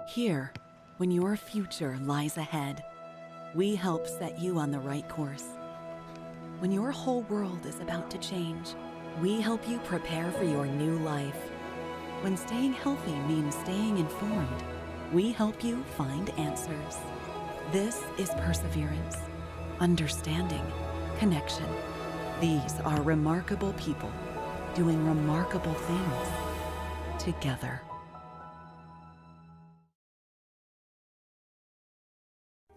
Here, when your future lies ahead, we help set you on the right course. When your whole world is about to change, we help you prepare for your new life. When staying healthy means staying informed, we help you find answers. This is perseverance, understanding, connection. These are remarkable people doing remarkable things together.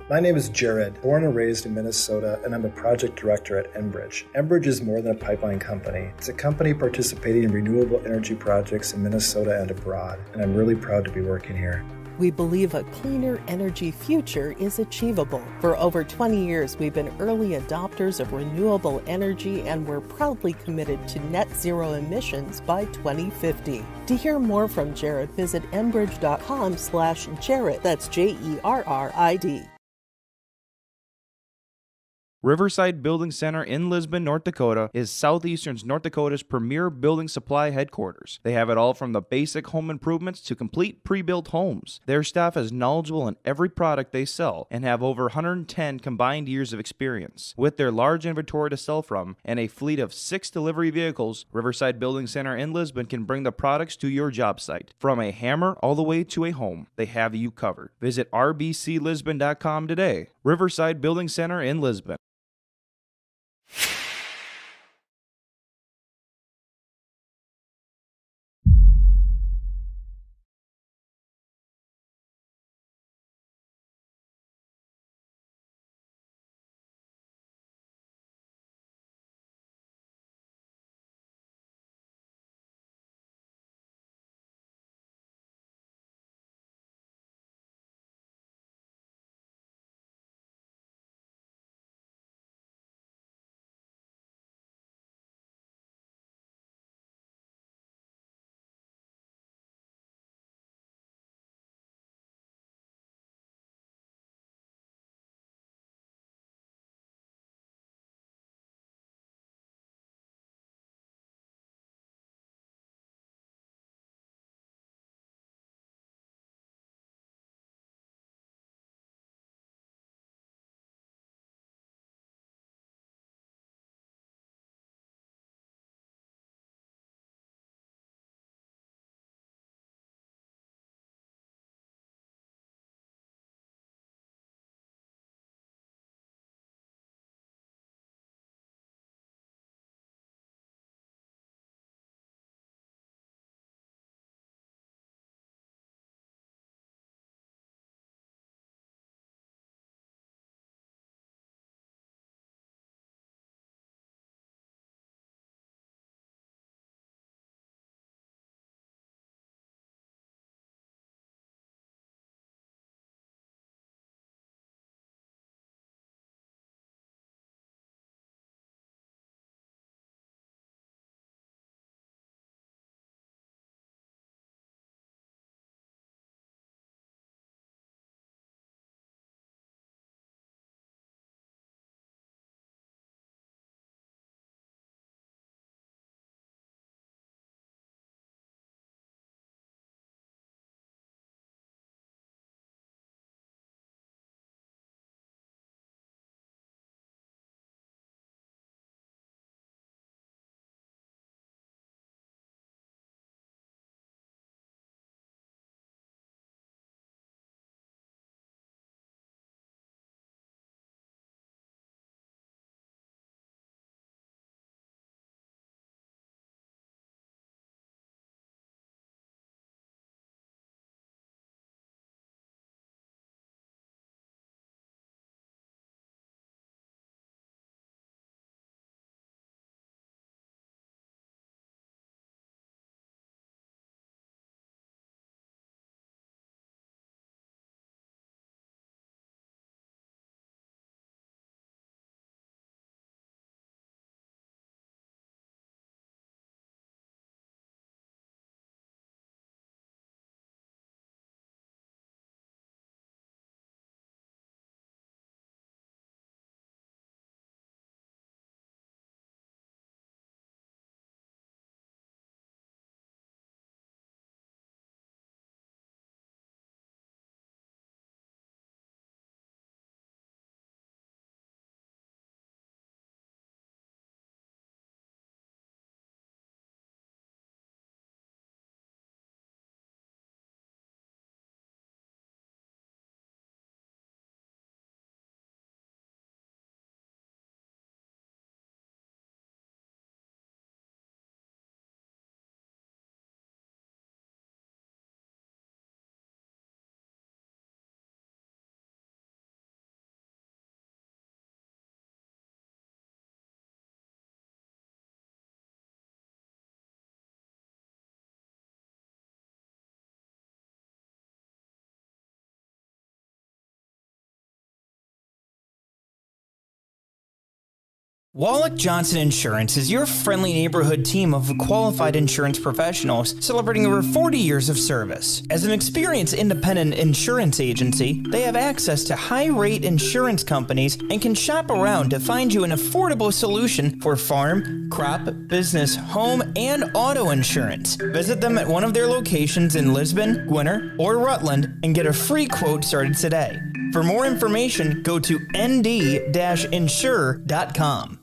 My name is Jared, born and raised in Minnesota, and I'm a project director at Enbridge. Enbridge is more than a pipeline company. It's a company participating in renewable energy projects in Minnesota and abroad, and I'm really proud to be working here. We believe a cleaner energy future is achievable. For over 20 years, we've been early adopters of renewable energy, and we're proudly committed to net zero emissions by 2050. To hear more from Jared, visit enbridge.com/Jared. That's JERRID. Riverside Building Center in Lisbon, North Dakota is Southeastern North Dakota's premier building supply headquarters. They have it all from the basic home improvements to complete pre-built homes. Their staff is knowledgeable in every product they sell and have over 110 combined years of experience. With their large inventory to sell from and a fleet of 6 delivery vehicles, Riverside Building Center in Lisbon can bring the products to your job site. From a hammer all the way to a home, they have you covered. Visit rbclisbon.com today. Riverside Building Center in Lisbon. Wallach Johnson Insurance is your friendly neighborhood team of qualified insurance professionals celebrating over 40 years of service. As an experienced independent insurance agency, they have access to high-rate insurance companies and can shop around to find you an affordable solution for farm, crop, business, home, and auto insurance. Visit them at one of their locations in Lisbon, Gwinner, or Rutland and get a free quote started today. For more information, go to nd-insure.com.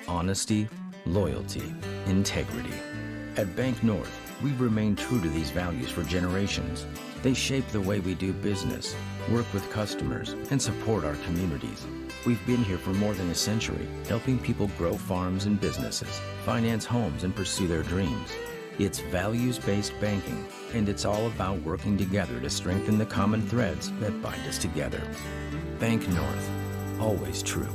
Honesty, loyalty, integrity. At Bank North, we've remained true to these values for generations. They shape the way we do business, work with customers, and support our communities. We've been here for more than a century, helping people grow farms and businesses, finance homes, and pursue their dreams. It's values-based banking, and it's all about working together to strengthen the common threads that bind us together. Bank North, always true.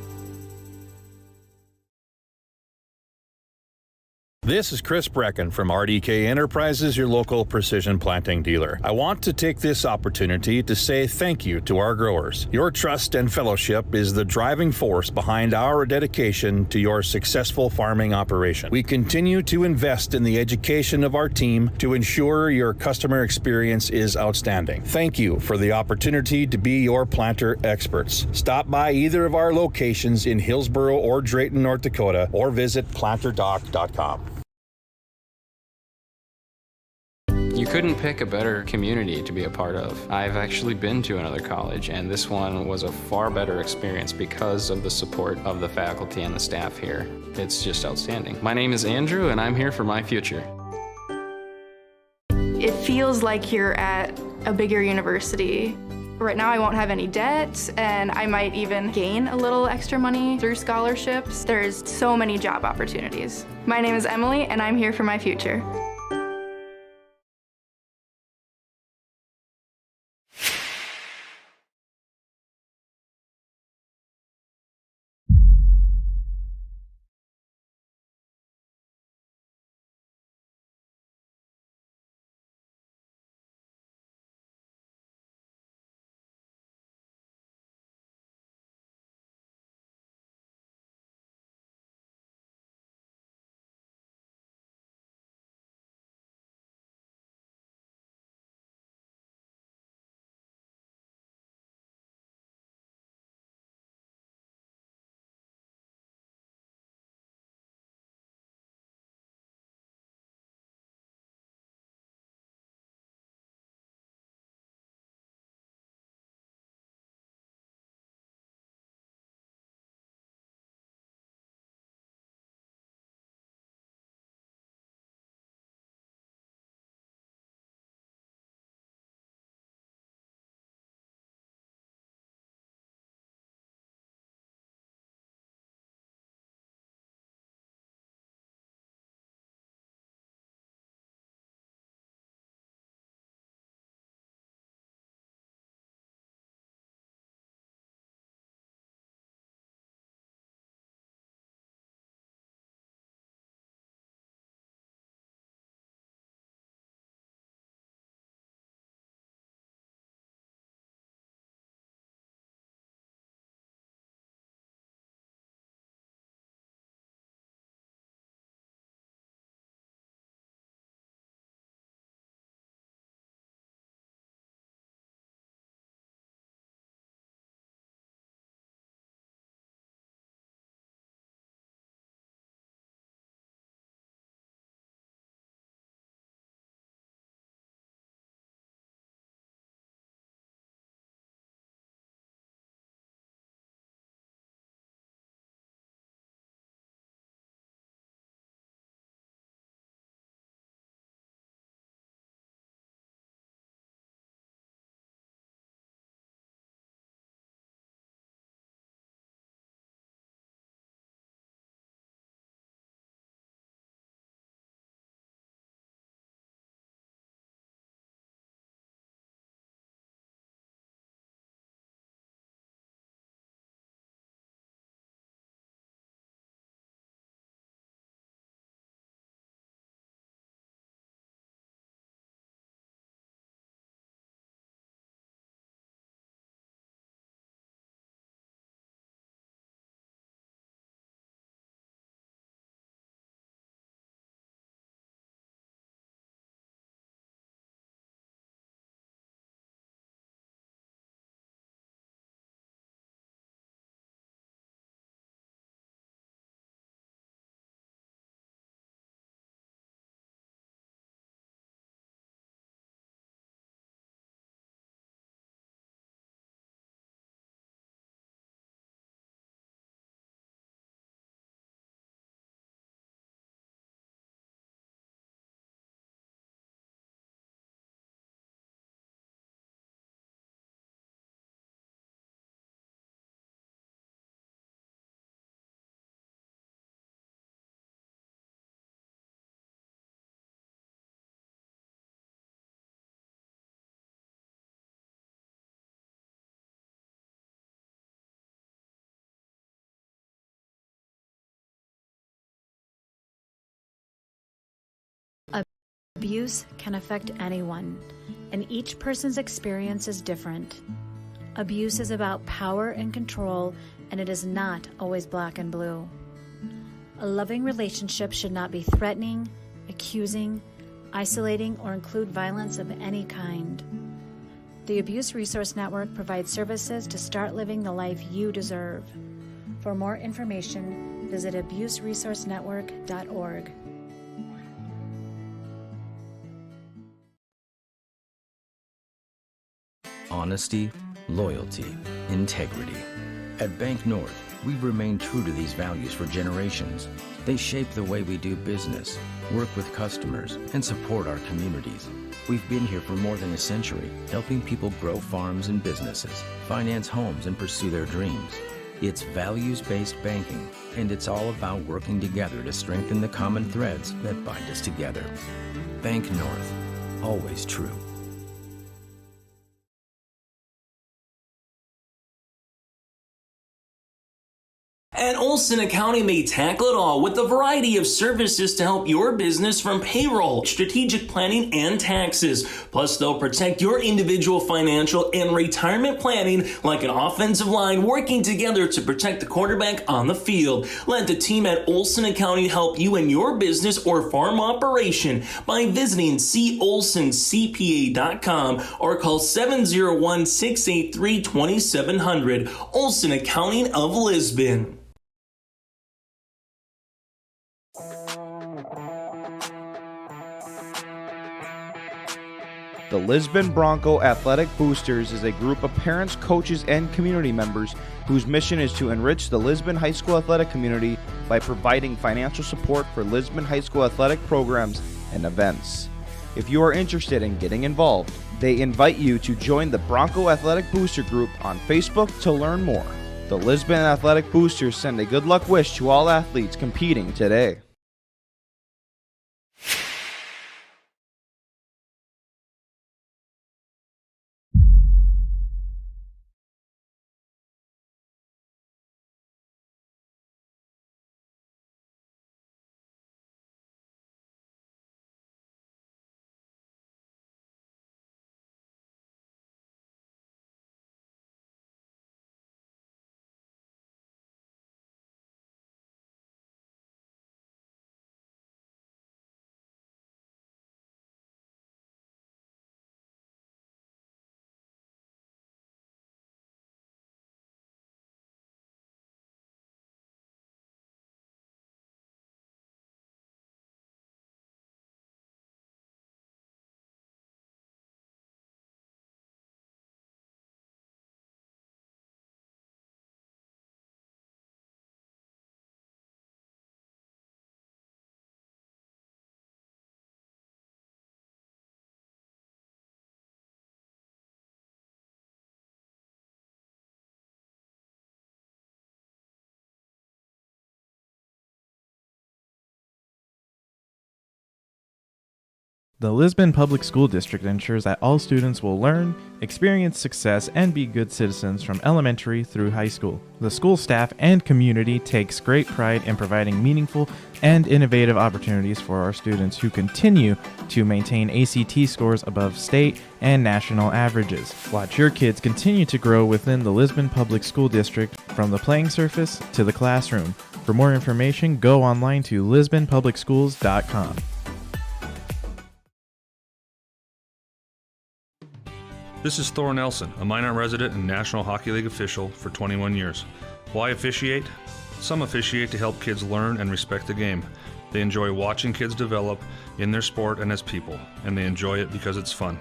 This is Chris Brecken from RDK Enterprises, your local precision planting dealer. I want to take this opportunity to say thank you to our growers. Your trust and fellowship is the driving force behind our dedication to your successful farming operation. We continue to invest in the education of our team to ensure your customer experience is outstanding. Thank you for the opportunity to be your planter experts. Stop by either of our locations in Hillsboro or Drayton, North Dakota, or visit planterdoc.com. You couldn't pick a better community to be a part of. I've actually been to another college, and this one was a far better experience because of the support of the faculty and the staff here. It's just outstanding. My name is Andrew, and I'm here for my future. It feels like you're at a bigger university. Right now I won't have any debt, and I might even gain a little extra money through scholarships. There's so many job opportunities. My name is Emily, and I'm here for my future. Abuse can affect anyone, and each person's experience is different. Abuse is about power and control, and it is not always black and blue. A loving relationship should not be threatening, accusing, isolating, or include violence of any kind. The Abuse Resource Network provides services to start living the life you deserve. For more information, visit abuseresourcenetwork.org. Honesty, loyalty, integrity. At Bank North, we've remained true to these values for generations. They shape the way we do business, work with customers, and support our communities. We've been here for more than a century, helping people grow farms and businesses, finance homes, and pursue their dreams. It's values-based banking, and it's all about working together to strengthen the common threads that bind us together. Bank North, always true. At Olson Accounting, they tackle it all with a variety of services to help your business, from payroll, strategic planning, and taxes. Plus, they'll protect your individual financial and retirement planning like an offensive line, working together to protect the quarterback on the field. Let the team at Olson Accounting help you in your business or farm operation by visiting colsoncpa.com or call 701-683-2700. Olson Accounting of Lisbon. The Lisbon Bronco Athletic Boosters is a group of parents, coaches, and community members whose mission is to enrich the Lisbon High School athletic community by providing financial support for Lisbon High School athletic programs and events. If you are interested in getting involved, they invite you to join the Bronco Athletic Booster Group on Facebook to learn more. The Lisbon Athletic Boosters send a good luck wish to all athletes competing today. The Lisbon Public School District ensures that all students will learn, experience success, and be good citizens from elementary through high school. The school staff and community takes great pride in providing meaningful and innovative opportunities for our students who continue to maintain ACT scores above state and national averages. Watch your kids continue to grow within the Lisbon Public School District from the playing surface to the classroom. For more information, go online to lisbonpublicschools.com. This is Thor Nelson, a Minot resident and National Hockey League official for 21 years. Why officiate? Some officiate to help kids learn and respect the game. They enjoy watching kids develop in their sport and as people, and they enjoy it because it's fun.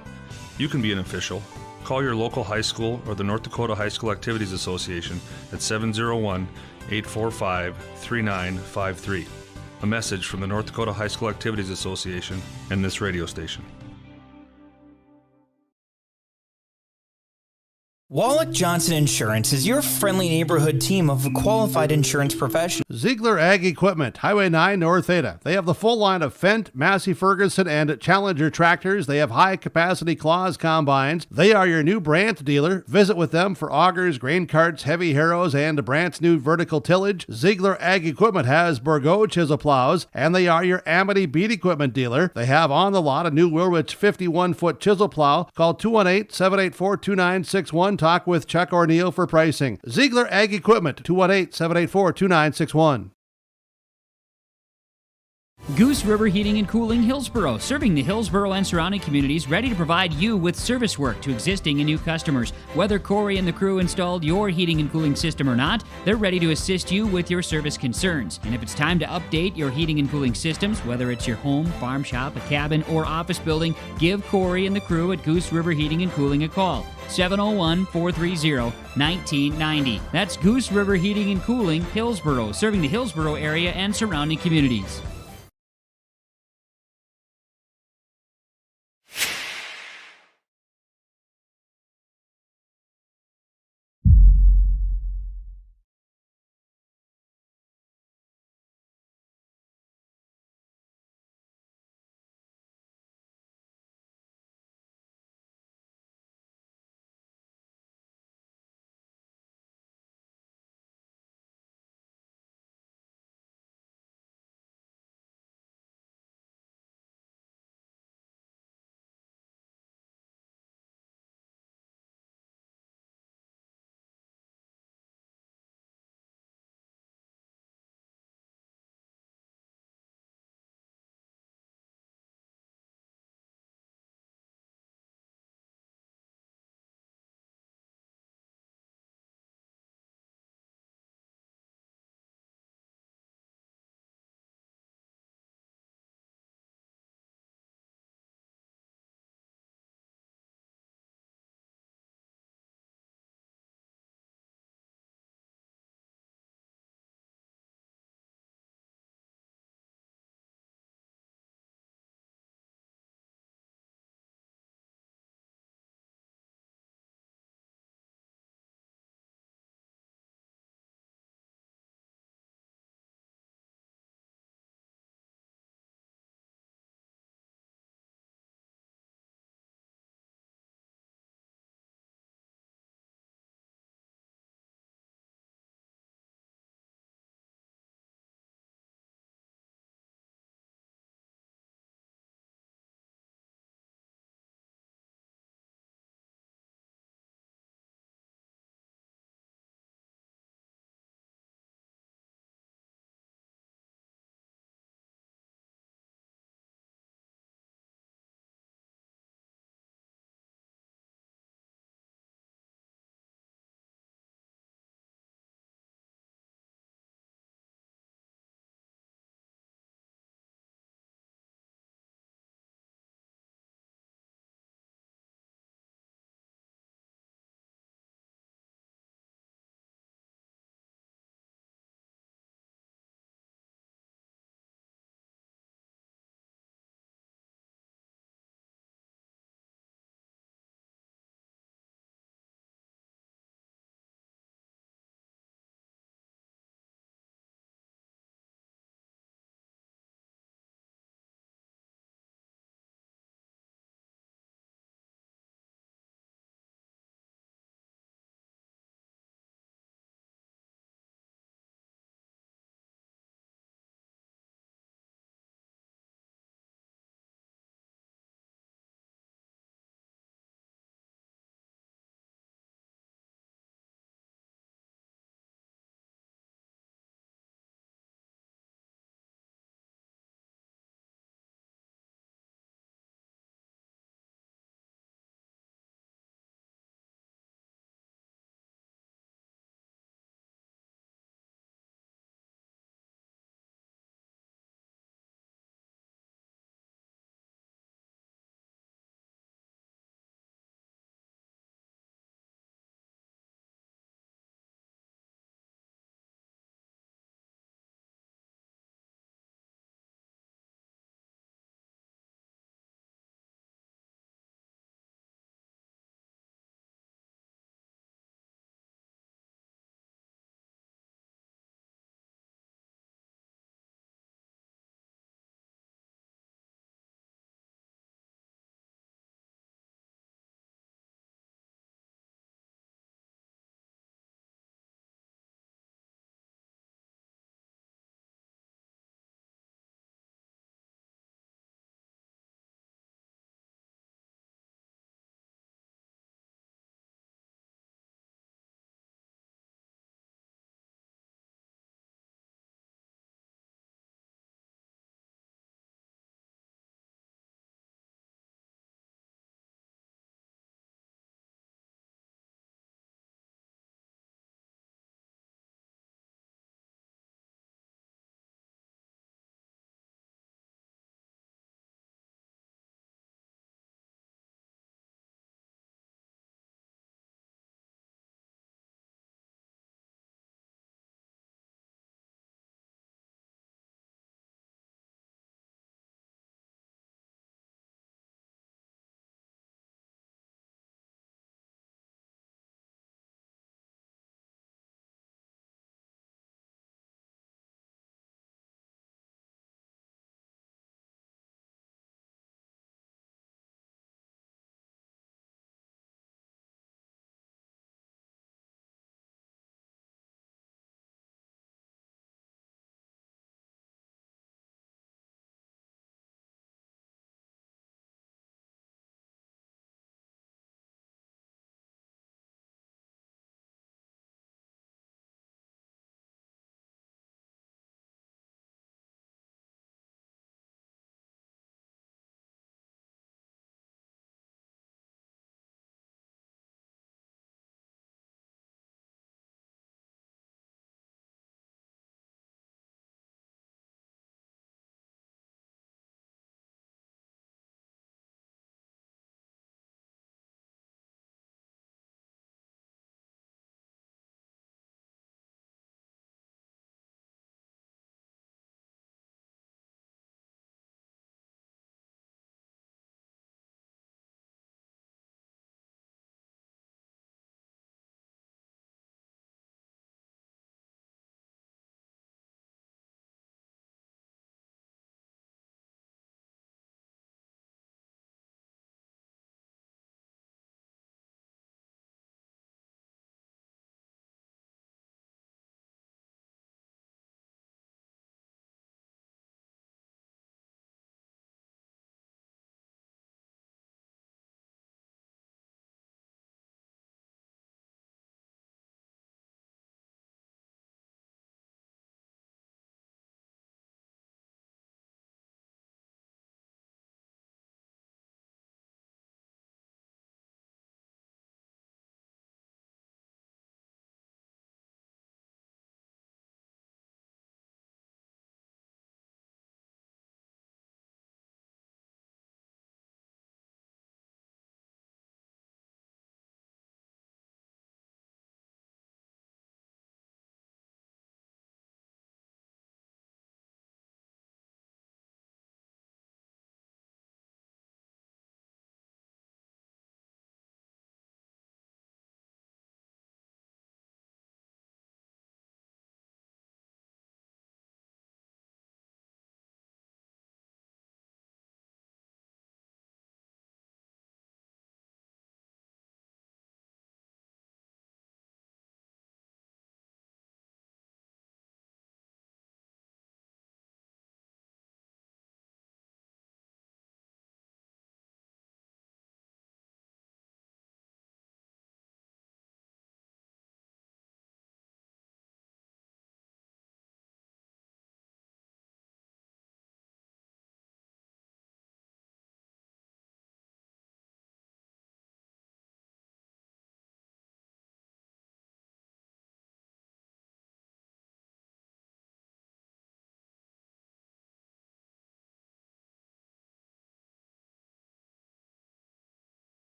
You can be an official. Call your local high school or the North Dakota High School Activities Association at 701-845-3953. A message from the North Dakota High School Activities Association and this radio station. Wallach Johnson Insurance is your friendly neighborhood team of qualified insurance professionals. Ziegler Ag Equipment, Highway 9 North Ada. They have the full line of Fendt, Massey Ferguson, and Challenger tractors. They have high-capacity Claas combines. They are your new Brandt dealer. Visit with them for augers, grain carts, heavy harrows, and Brandt's new vertical tillage. Ziegler Ag Equipment has Bourgault chisel plows, and they are your Amity beet equipment dealer. They have on the lot a new Wilrich 51-foot chisel plow. Call 218-784-2961. Talk with Chuck or Neil for pricing. Ziegler Ag Equipment, 218-784-2961. Goose River Heating and Cooling, Hillsboro, serving the Hillsboro and surrounding communities, ready to provide you with service work to existing and new customers. Whether Corey and the crew installed your heating and cooling system or not, they're ready to assist you with your service concerns. And if it's time to update your heating and cooling systems, whether it's your home, farm shop, a cabin, or office building, give Corey and the crew at Goose River Heating and Cooling a call. 701-430-1990. That's Goose River Heating and Cooling, Hillsboro, serving the Hillsboro area and surrounding communities.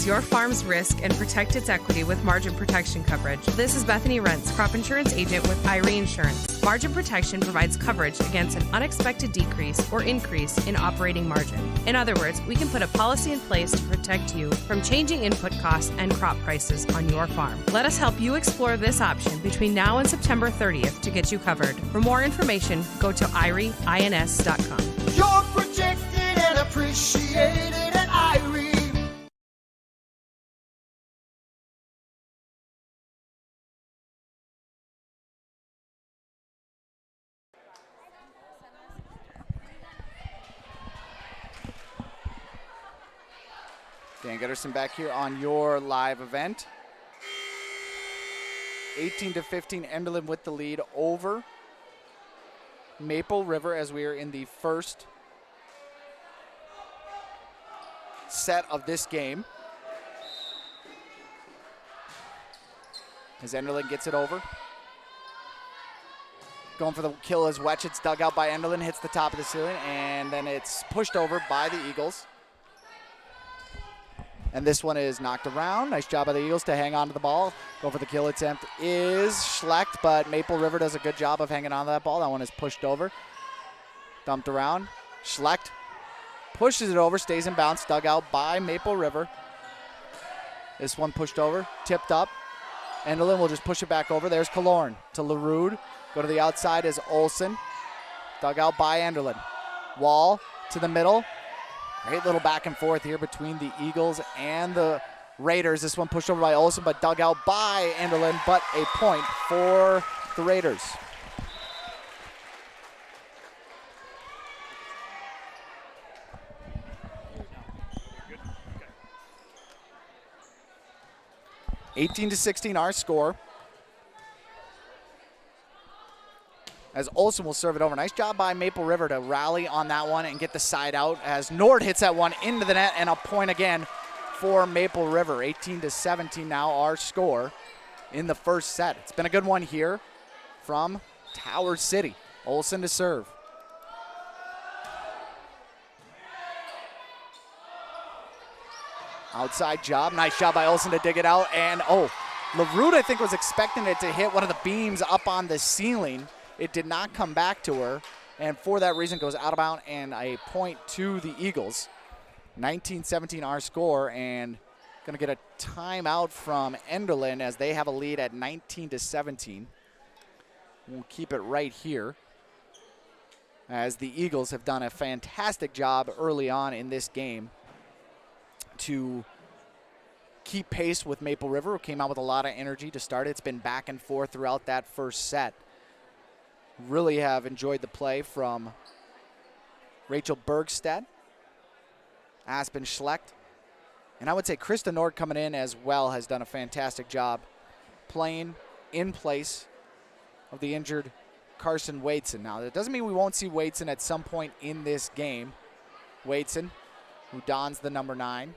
minimize your farm's risk and protect its equity with margin protection coverage. This is Bethany Rentz, crop insurance agent with IRE Insurance. Margin protection provides coverage against an unexpected decrease or increase in operating margin. In other words, we can put a policy in place to protect you from changing input costs and crop prices on your farm. Let us help you explore this option between now and September 30th to get you covered. For more information, go to IREINS.com. You're protected and appreciated at IRE. Dan Gutterson back here on your live event. 18-15, Enderlin with the lead over Maple River as we are in the first set of this game. As Enderlin gets it over. Going for the kill as Wetch. It's dug out by Enderlin, hits the top of the ceiling, and then it's pushed over by the Eagles. And this one is knocked around. Nice job by the Eagles to hang on to the ball. Go for the kill attempt is Schlecht, but Maple River does a good job of hanging on to that ball. That one is pushed over. Dumped around. Schlecht pushes it over, stays in bounds, dug out by Maple River. This one pushed over, tipped up. Enderlin will just push it back over. There's Killorn to LaRude. Go to the outside is Olsen. Dug out by Enderlin. Wall to the middle. Great little back and forth here between the Eagles and the Raiders. This one pushed over by Olsen, but dug out by Enderlin, but a point for the Raiders. Good. Okay. 18-16 our score. As Olsen will serve it over. Nice job by Maple River to rally on that one and get the side out as Nord hits that one into the net, and a point again for Maple River. 18-17 now our score in the first set. It's been a good one here from Tower City. Olsen to serve. Outside job. Nice job by Olsen to dig it out. And, LaRude, I think, was expecting it to hit one of the beams up on the ceiling. It did not come back to her, and for that reason goes out of bounds and a point to the Eagles. 19-17 our score, and going to get a timeout from Enderlin as they have a lead at 19-17. We'll keep it right here as the Eagles have done a fantastic job early on in this game to keep pace with Maple River, who came out with a lot of energy to start. It's been back and forth throughout that first set. Really have enjoyed the play from Rachel Bergstedt, Aspen Schlecht, and I would say Krista Nord coming in as well has done a fantastic job playing in place of the injured Carson Wadeson. Now, that doesn't mean we won't see Wadeson at some point in this game. Wadeson, who dons the number 9,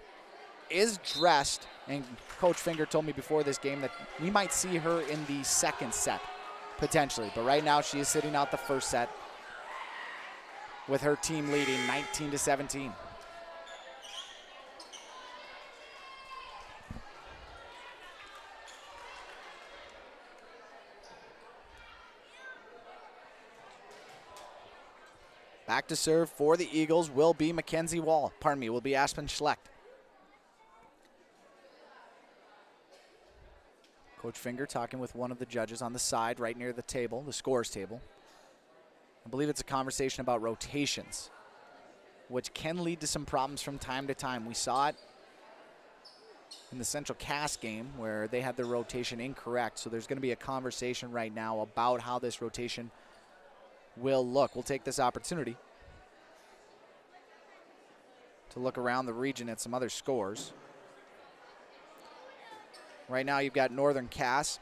is dressed, and Coach Finger told me before this game that we might see her in the second set. Potentially, but right now she is sitting out the first set with her team leading 19-17. Back to serve for the Eagles will be Mackenzie Wall. Pardon me, will be Aspen Schlecht. Coach Finger talking with one of the judges on the side right near the table, the scores table. I believe it's a conversation about rotations, which can lead to some problems from time to time. We saw it in the Central Cass game where they had their rotation incorrect, so there's going to be a conversation right now about how this rotation will look. We'll take this opportunity to look around the region at some other scores. Right now you've got Northern Cass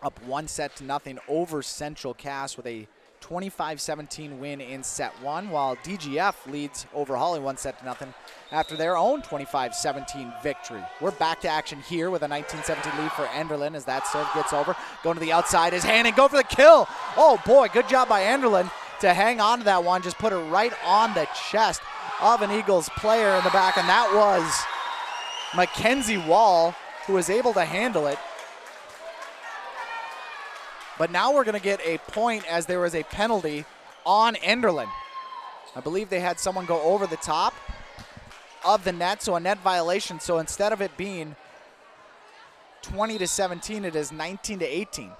up 1-0 over Central Cass with a 25-17 win in set 1, while DGF leads over Holly 1-0 after their own 25-17 victory. We're back to action here with a 19-17 lead for Enderlin as that serve gets over. Going to the outside is Hanning, go for the kill. Oh boy, good job by Enderlin to hang on to that one, just put it right on the chest of an Eagles player in the back, and that was Mackenzie Wall, who was able to handle it. But now we're going to get a point as there was a penalty on Enderlin. I believe they had someone go over the top of the net, so a net violation. So instead of it being 20-17, it is 19-18.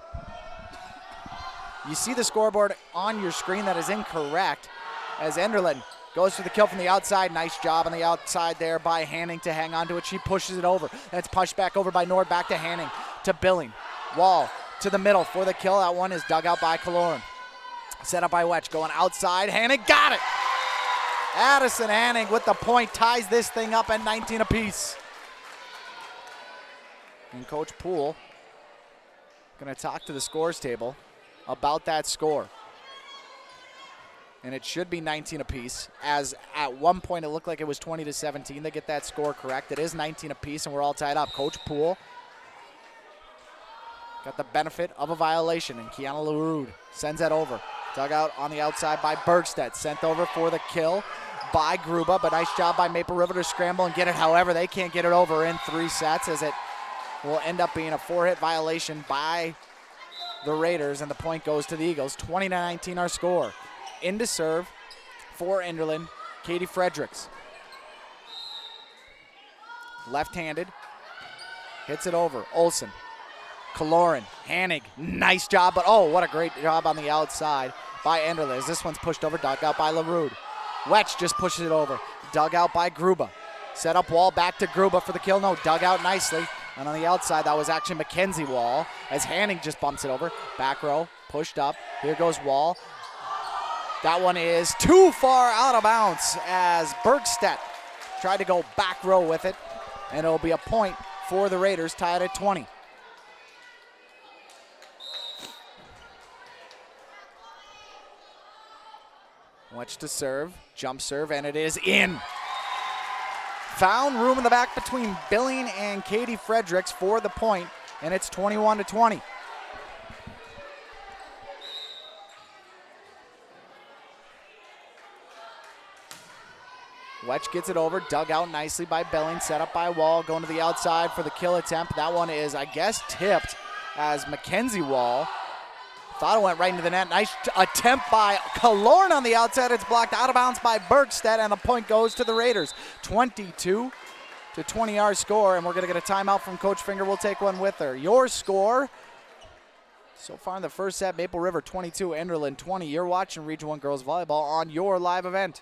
You see the scoreboard on your screen. That is incorrect as Enderlin goes for the kill from the outside. Nice job on the outside there by Hanning to hang on to it. She pushes it over. That's pushed back over by Nord, back to Hanning, to Billing. Wall to the middle for the kill. That one is dug out by Kaloran. Set up by Wetch, going outside. Hanning got it. Addison Hanning with the point ties this thing up at 19 apiece. And Coach Poole going to talk to the scores table about that score. And it should be 19 apiece, as at one point it looked like it was 20-17. They get that score correct. It is 19 apiece, and we're all tied up. Coach Poole got the benefit of a violation, and Kiana LaRue sends that over. Dug out on the outside by Bergstedt. Sent over for the kill by Gruba, but nice job by Maple River to scramble and get it. However, they can't get it over in 3 sets, as it will end up being a 4-hit violation by the Raiders, and the point goes to the Eagles. 20-19 our score. In to serve for Enderlin, Katie Fredericks. Left-handed, hits it over. Olsen, Kaloran, Hannig, nice job, but oh, what a great job on the outside by Enderlin. As this one's pushed over, dug out by LaRue. Wetch just pushes it over, dug out by Gruba. Set up Wall, back to Gruba for the kill. No, dug out nicely. And on the outside, that was actually Mackenzie Wall, as Hanning just bumps it over. Back row, pushed up. Here goes Wall. That one is too far out of bounds as Bergstedt tried to go back row with it. And it'll be a point for the Raiders, tied at 20. Watch to serve, jump serve, and it is in. Found room in the back between Billing and Katie Fredericks for the point, and it's 21-20. Wetch gets it over, dug out nicely by Billing, set up by Wall, going to the outside for the kill attempt. That one is, I guess, tipped as Mackenzie Wall. Thought it went right into the net. Nice attempt by Kaloran on the outside. It's blocked out of bounds by Bergstedt, and the point goes to the Raiders. 22-20 our score, and we're going to get a timeout from Coach Finger. We'll take one with her. Your score so far in the first set, Maple River 22, Enderlin 20. You're watching Region 1 Girls Volleyball on your live event.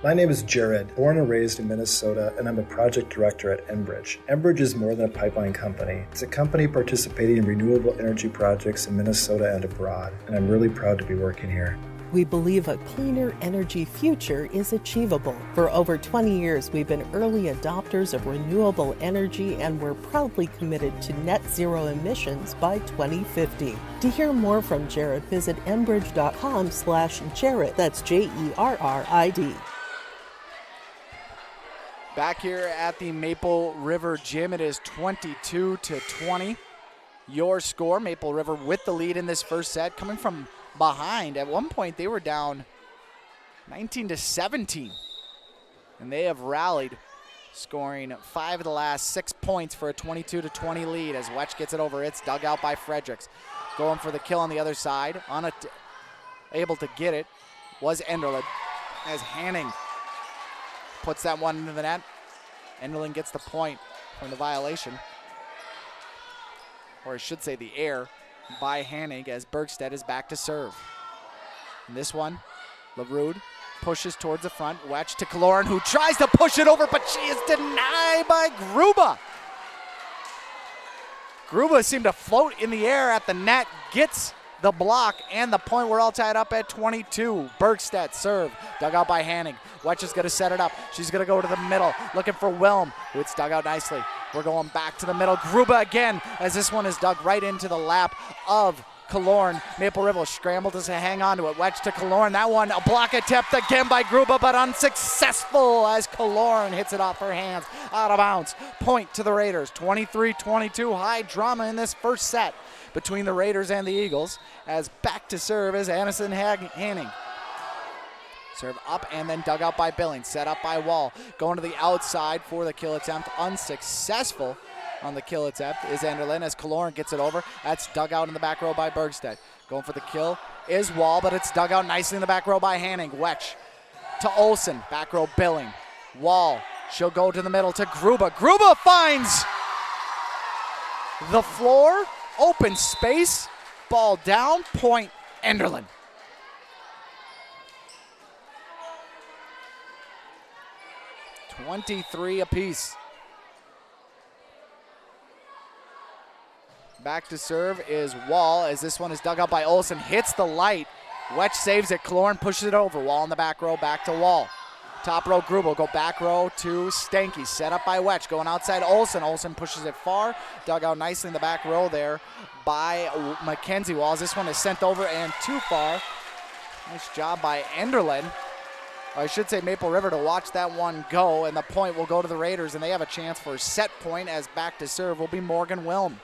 My name is Jared, born and raised in Minnesota, and I'm a project director at Enbridge. Enbridge is more than a pipeline company. It's a company participating in renewable energy projects in Minnesota and abroad, and I'm really proud to be working here. We believe a cleaner energy future is achievable. For over 20 years, we've been early adopters of renewable energy, and we're proudly committed to net zero emissions by 2050. To hear more from Jared, visit enbridge.com/Jared. That's JERRID. Back here at the Maple River Gym, it is 22-20. Your score, Maple River with the lead in this first set, coming from behind. At one point, they were down 19-17, and they have rallied, scoring 5 of the last 6 points for a 22-20 lead as Wetch gets it over. It's dug out by Fredericks. Going for the kill on the other side. Able to get it was Enderlin as Hanning puts that one into the net. Enderlin gets the point from the violation, or I should say the error, by Hanning as Bergstedt is back to serve. And this one, LaRue pushes towards the front. Wetch to Kaloran, who tries to push it over, but she is denied by Gruba. Gruba seemed to float in the air at the net, gets the block, and the point. We're all tied up at 22. Bergstedt serve, dug out by Hanning. Wetch is going to set it up. She's going to go to the middle, looking for Wilm, who it's dug out nicely. We're going back to the middle. Gruba again, as this one is dug right into the lap of Kaloran. Maple River scrambled to hang on to it. Wetch to Kaloran. That one, a block attempt again by Gruba, but unsuccessful as Kaloran hits it off her hands. Out of bounds. Point to the Raiders. 23-22. High drama in this first set between the Raiders and the Eagles, as back to serve is Addison Hanning. Serve up and then dug out by Billing. Set up by Wall. Going to the outside for the kill attempt. Unsuccessful on the kill attempt is Enderlin as Kaloran gets it over. That's dug out in the back row by Bergstedt. Going for the kill is Wall, but it's dug out nicely in the back row by Hanning. Wetch to Olsen. Back row Billing. Wall. She'll go to the middle to Gruba. Gruba finds the floor. Open space. Ball down. Point Enderlin. $23 apiece. Back to serve is Wall as this one is dug out by Olsen. Hits the light. Wetch saves it. Kaloran pushes it over. Wall in the back row. Back to Wall. Top row Grubel. Go back row to Stanky. Set up by Wetch. Going outside Olsen. Olsen pushes it far. Dug out nicely in the back row there by Mackenzie Walls. This one is sent over and too far. Nice job by Enderlin. I should say Maple River to watch that one go, and the point will go to the Raiders, and they have a chance for a set point as back to serve will be Morgan Wilm.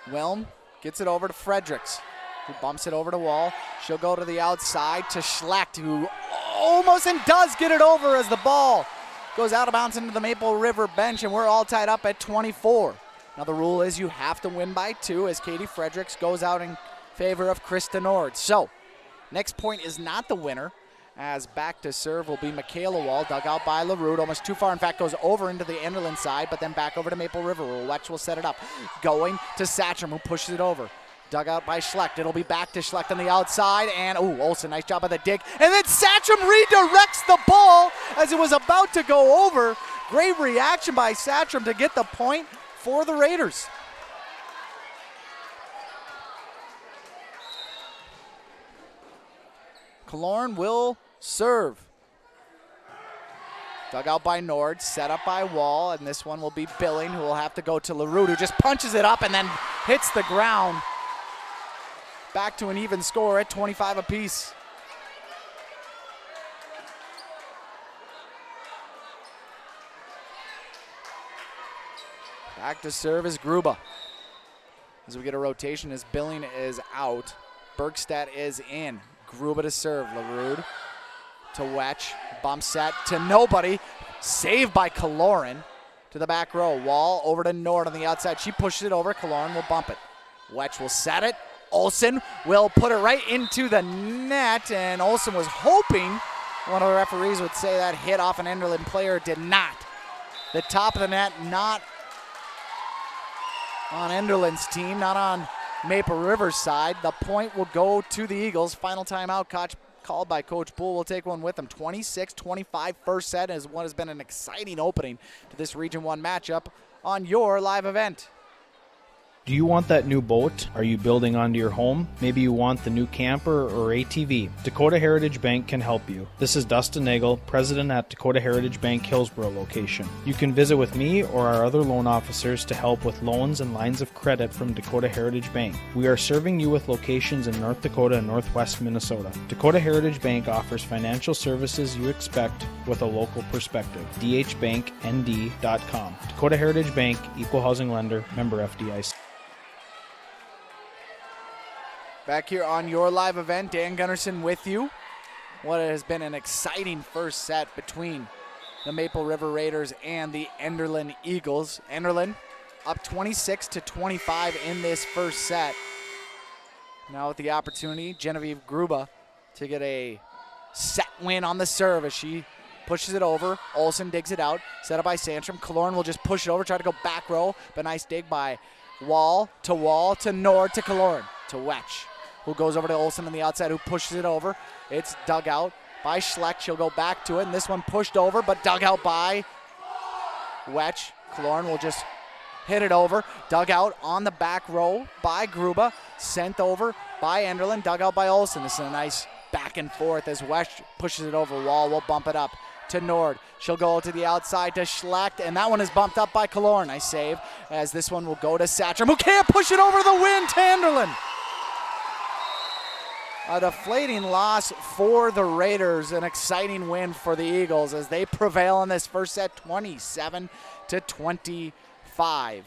Wilm gets it over to Fredericks, who bumps it over to Wall. She'll go to the outside to Schlecht, who almost and does get it over as the ball goes out of bounds into the Maple River bench, and we're all tied up at 24. Now the rule is you have to win by 2 as Katie Fredericks goes out in favor of Krista Nord. So next point is not the winner, as back to serve will be Michaela Wall, dug out by LaRue, almost too far. In fact, goes over into the Enderlin side, but then back over to Maple River, where Wetch will set it up. Going to Satcham, who pushes it over. Dug out by Schlecht. It'll be back to Schlecht on the outside, and Olsen, nice job by the dig. And then Satcham redirects the ball as it was about to go over. Great reaction by Satcham to get the point for the Raiders. Kaloran will serve. Dug out by Nord, set up by Wall, and this one will be Billing, who will have to go to LaRue, who just punches it up and then hits the ground. Back to an even score at 25 apiece. Back to serve is Gruba. As we get a rotation as Billing is out. Bergstedt is in. Gruba to serve. LaRue to Wetch. Bump set to nobody. Saved by Kaloran to the back row. Wall over to Nord on the outside. She pushes it over. Kaloran will bump it. Wetch will set it. Olsen will put it right into the net. And Olsen was hoping one of the referees would say that hit off an Enderlin player. Did not. The top of the net not on Enderlin's team, not on Maple River's side. The point will go to the Eagles. Final timeout called by Coach Poole. We'll take one with them. 26-25 first set is what has been an exciting opening to this Region 1 matchup on your live event. Do you want that new boat? Are you building onto your home? Maybe you want the new camper or ATV. Dakota Heritage Bank can help you. This is Dustin Nagel, president at Dakota Heritage Bank Hillsborough location. You can visit with me or our other loan officers to help with loans and lines of credit from Dakota Heritage Bank. We are serving you with locations in North Dakota and Northwest Minnesota. Dakota Heritage Bank offers financial services you expect with a local perspective. dhbanknd.com. Dakota Heritage Bank, equal housing lender, member FDIC. Back here on your live event, Dan Gunnarsson with you. What has been an exciting first set between the Maple River Raiders and the Enderlin Eagles. Enderlin up 26-25 in this first set. Now with the opportunity, Genevieve Gruba to get a set win on the serve as she pushes it over. Olsen digs it out, set up by Sandstrom. Kaloran will just push it over, try to go back row, but nice dig by Wall to Nord to Kaloran to Wetch, who goes over to Olsen on the outside, who pushes it over. It's dug out by Schlecht. She'll go back to it, and this one pushed over, but dug out by Wetch. Kaloran will just hit it over. Dug out on the back row by Gruba. Sent over by Enderlin. Dug out by Olsen. This is a nice back and forth as Wetch pushes it over. Wall will bump it up to Nord. She'll go to the outside to Schlecht, and that one is bumped up by Kaloran. Nice save as this one will go to Satcham, who can't push it over the win to Enderlin. A deflating loss for the Raiders, an exciting win for the Eagles as they prevail in this first set 27-25.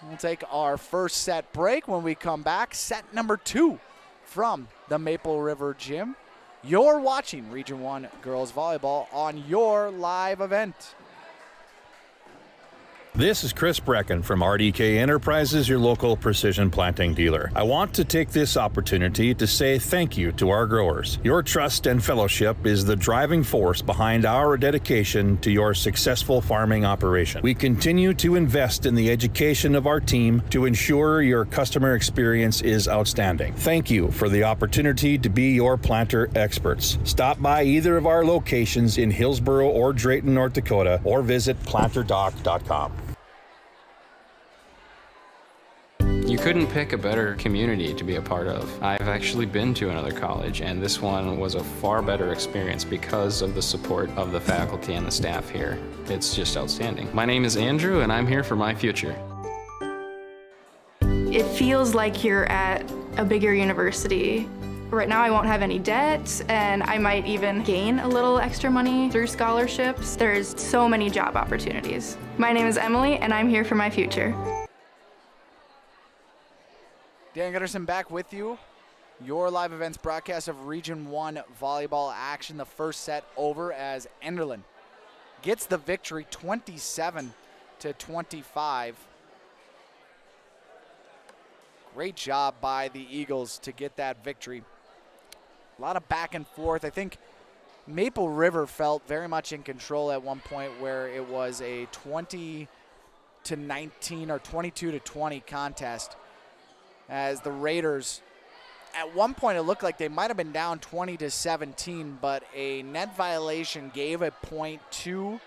We'll take our first set break. When we come back, set number 2 from the Maple River Gym. You're watching Region 1 Girls Volleyball on your live event. This is Chris Brecken from RDK Enterprises, your local precision planting dealer. I want to take this opportunity to say thank you to our growers. Your trust and fellowship is the driving force behind our dedication to your successful farming operation. We continue to invest in the education of our team to ensure your customer experience is outstanding. Thank you for the opportunity to be your planter experts. Stop by either of our locations in Hillsboro or Drayton, North Dakota, or visit planterdoc.com. You couldn't pick a better community to be a part of. I've actually been to another college, and this one was a far better experience because of the support of the faculty and the staff here. It's just outstanding. My name is Andrew, and I'm here for my future. It feels like you're at a bigger university. Right now I won't have any debt, and I might even gain a little extra money through scholarships. There's so many job opportunities. My name is Emily, and I'm here for my future. Dan Gunderson back with you. Your live events broadcast of Region 1 volleyball action. The first set over as Enderlin gets the victory 27-25. Great job by the Eagles to get that victory. A lot of back and forth. I think Maple River felt very much in control at one point where it was a 20-19 or 22-20 contest. As the Raiders, at one point it looked like they might have been down 20-17, but a net violation gave a point to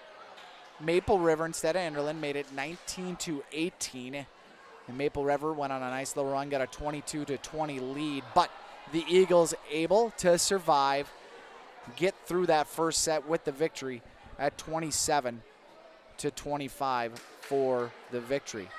Maple River instead of Enderlin, made it 19-18. And Maple River went on a nice little run, got a 22-20 lead, but the Eagles able to survive, get through that first set with the victory at 27-25 for the victory.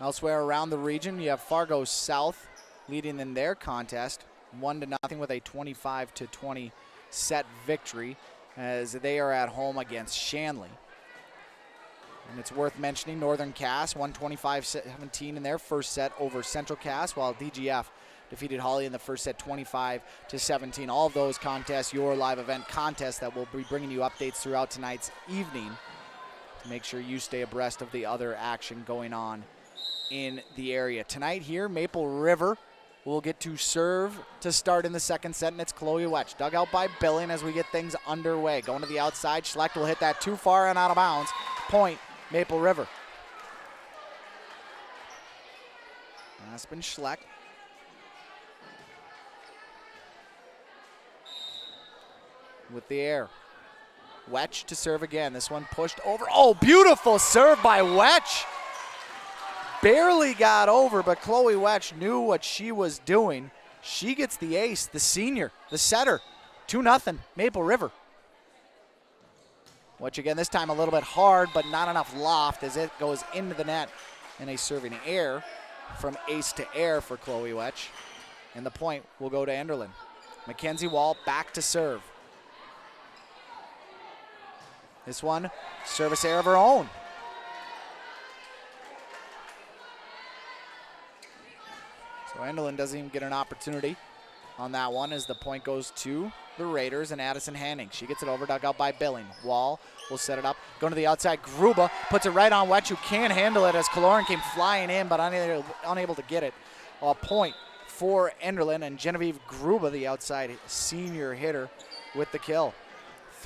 Elsewhere around the region, you have Fargo South leading in their contest 1-0 with a 25-20 set victory as they are at home against Shanley. And it's worth mentioning Northern Cass won 25-17 in their first set over Central Cass, while DGF defeated Holly in the first set 25-17. All of those contests, your live event contests that will be bringing you updates throughout tonight's evening to make sure you stay abreast of the other action going on in the area. Tonight here, Maple River will get to serve to start in the second set, and it's Chloe Wetch. Dug out by Billing as we get things underway. Going to the outside, Schlecht will hit that too far and out of bounds. Point, Maple River. Aspen Schlecht. With the air. Wetch to serve again. This one pushed over. Oh, beautiful serve by Wetch. Barely got over, but Chloe Wetch knew what she was doing. She gets the ace, the senior, the setter. 2-0, Maple River. Wetch again, this time a little bit hard, but not enough loft as it goes into the net. And a serving air from ace to air for Chloe Wetch. And the point will go to Enderlin. Mackenzie Wall back to serve. This one, service error of her own. So Enderlin doesn't even get an opportunity on that one as the point goes to the Raiders and Addison Hanning. She gets it over, dug out by Billing. Wall will set it up, going to the outside. Gruba puts it right on Wetch, who can't handle it as Kaloran came flying in but unable to get it. A point for Enderlin, and Genevieve Gruba, the outside senior hitter, with the kill.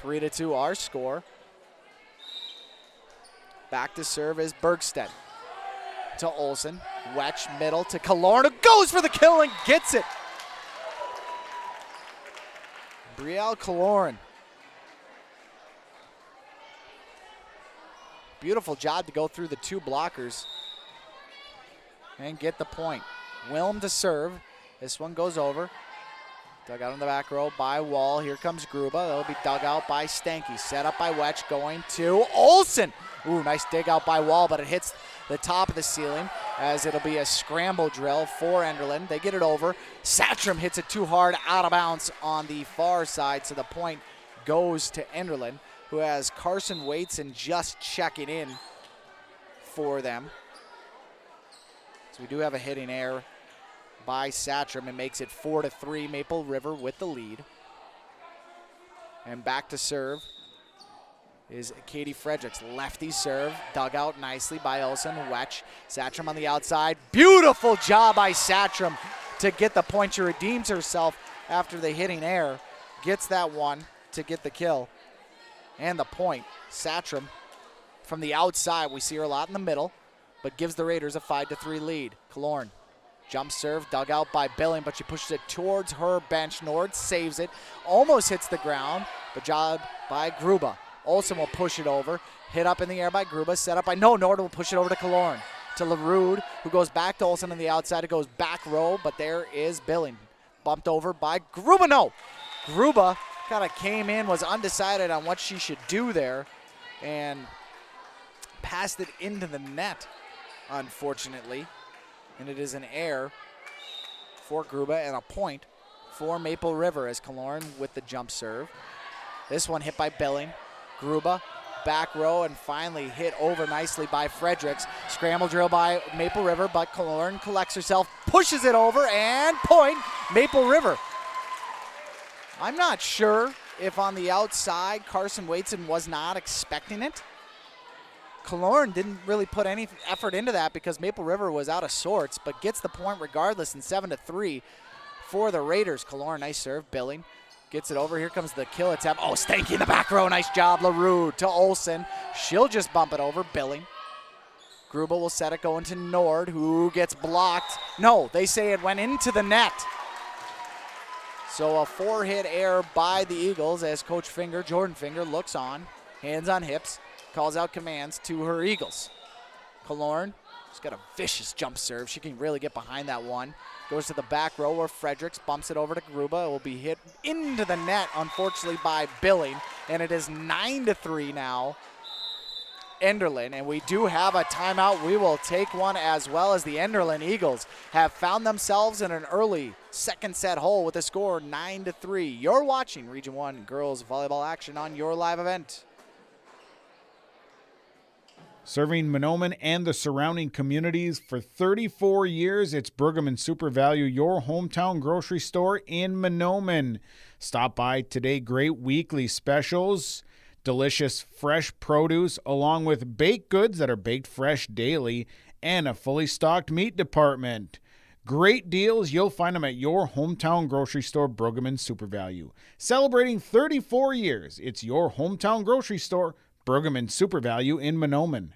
3-2 our score. Back to serve is Bergstedt. To Olsen, Wetch middle to Kaloran, who goes for the kill and gets it. Brielle Kaloran. Beautiful job to go through the two blockers and get the point. Wilm to serve. This one goes over. Dug out in the back row by Wall. Here comes Gruba. That'll be dug out by Stanky. Set up by Wetch, going to Olsen. Ooh, nice dig out by Wall, but it hits the top of the ceiling. as it'll be a scramble drill for Enderlin. They get it over. Satcham hits it too hard, out of bounds on the far side, so the point goes to Enderlin, who has Carson Waitson just checking in for them. So we do have a hitting error by Satcham. It makes it 4-3, Maple River with the lead. And back to serve is Katie Fredericks. Lefty serve, dug out nicely by Olsen. Wetch, Satcham on the outside. Beautiful job by Satcham to get the point. She redeems herself after the hitting error. Gets that one to get the kill and the point. Satcham from the outside. We see her a lot in the middle, but gives the Raiders a 5-3 lead. Killorn, jump serve, dug out by Billing, but she pushes it towards her bench. Nord saves it, almost hits the ground, but job by Gruba. Olsen will push it over, hit up in the air by Gruba, set up by, Nord will push it over to Killorn. To LaRude, who goes back to Olsen on the outside. It goes back row, but there is Billing. Bumped over by Gruba, no! Gruba kind of came in, was undecided on what she should do there, and passed it into the net, unfortunately. And it is an error for Gruba and a point for Maple River as Killorn with the jump serve. This one hit by Billing. Gruba, back row, and finally hit over nicely by Fredericks. Scramble drill by Maple River, but Killorn collects herself, pushes it over, and point, Maple River. I'm not sure if on the outside Carson Waitson was not expecting it. Killorn didn't really put any effort into that because Maple River was out of sorts, but gets the point regardless in 7-3 for the Raiders. Killorn, nice serve. Billing gets it over. Here comes the kill attempt. Oh, Stanky in the back row. Nice job, LaRue to Olsen. She'll just bump it over. Billing. Gruba will set it going to Nord, who gets blocked. No, they say it went into the net. So a 4-hit error by the Eagles as Coach Finger, Jordan Finger, looks on, hands on hips, calls out commands to her Eagles. Killorn, she's got a vicious jump serve. She can really get behind that one. Goes to the back row where Fredericks bumps it over to Gruba. It will be hit into the net, unfortunately, by Billing. And it is 9-3 now, Enderlin. And we do have a timeout. We will take one as well, as the Enderlin Eagles have found themselves in an early second set hole with a score 9-3. You're watching Region 1 girls volleyball action on your live event. Serving Mahnomen and the surrounding communities for 34 years, it's Brigham and Super Value, your hometown grocery store in Mahnomen. Stop by today. Great weekly specials, delicious fresh produce, along with baked goods that are baked fresh daily, and a fully stocked meat department. Great deals. You'll find them at your hometown grocery store, Brigham and Super Value. Celebrating 34 years, it's your hometown grocery store, Brigham and Super Value in Mahnomen.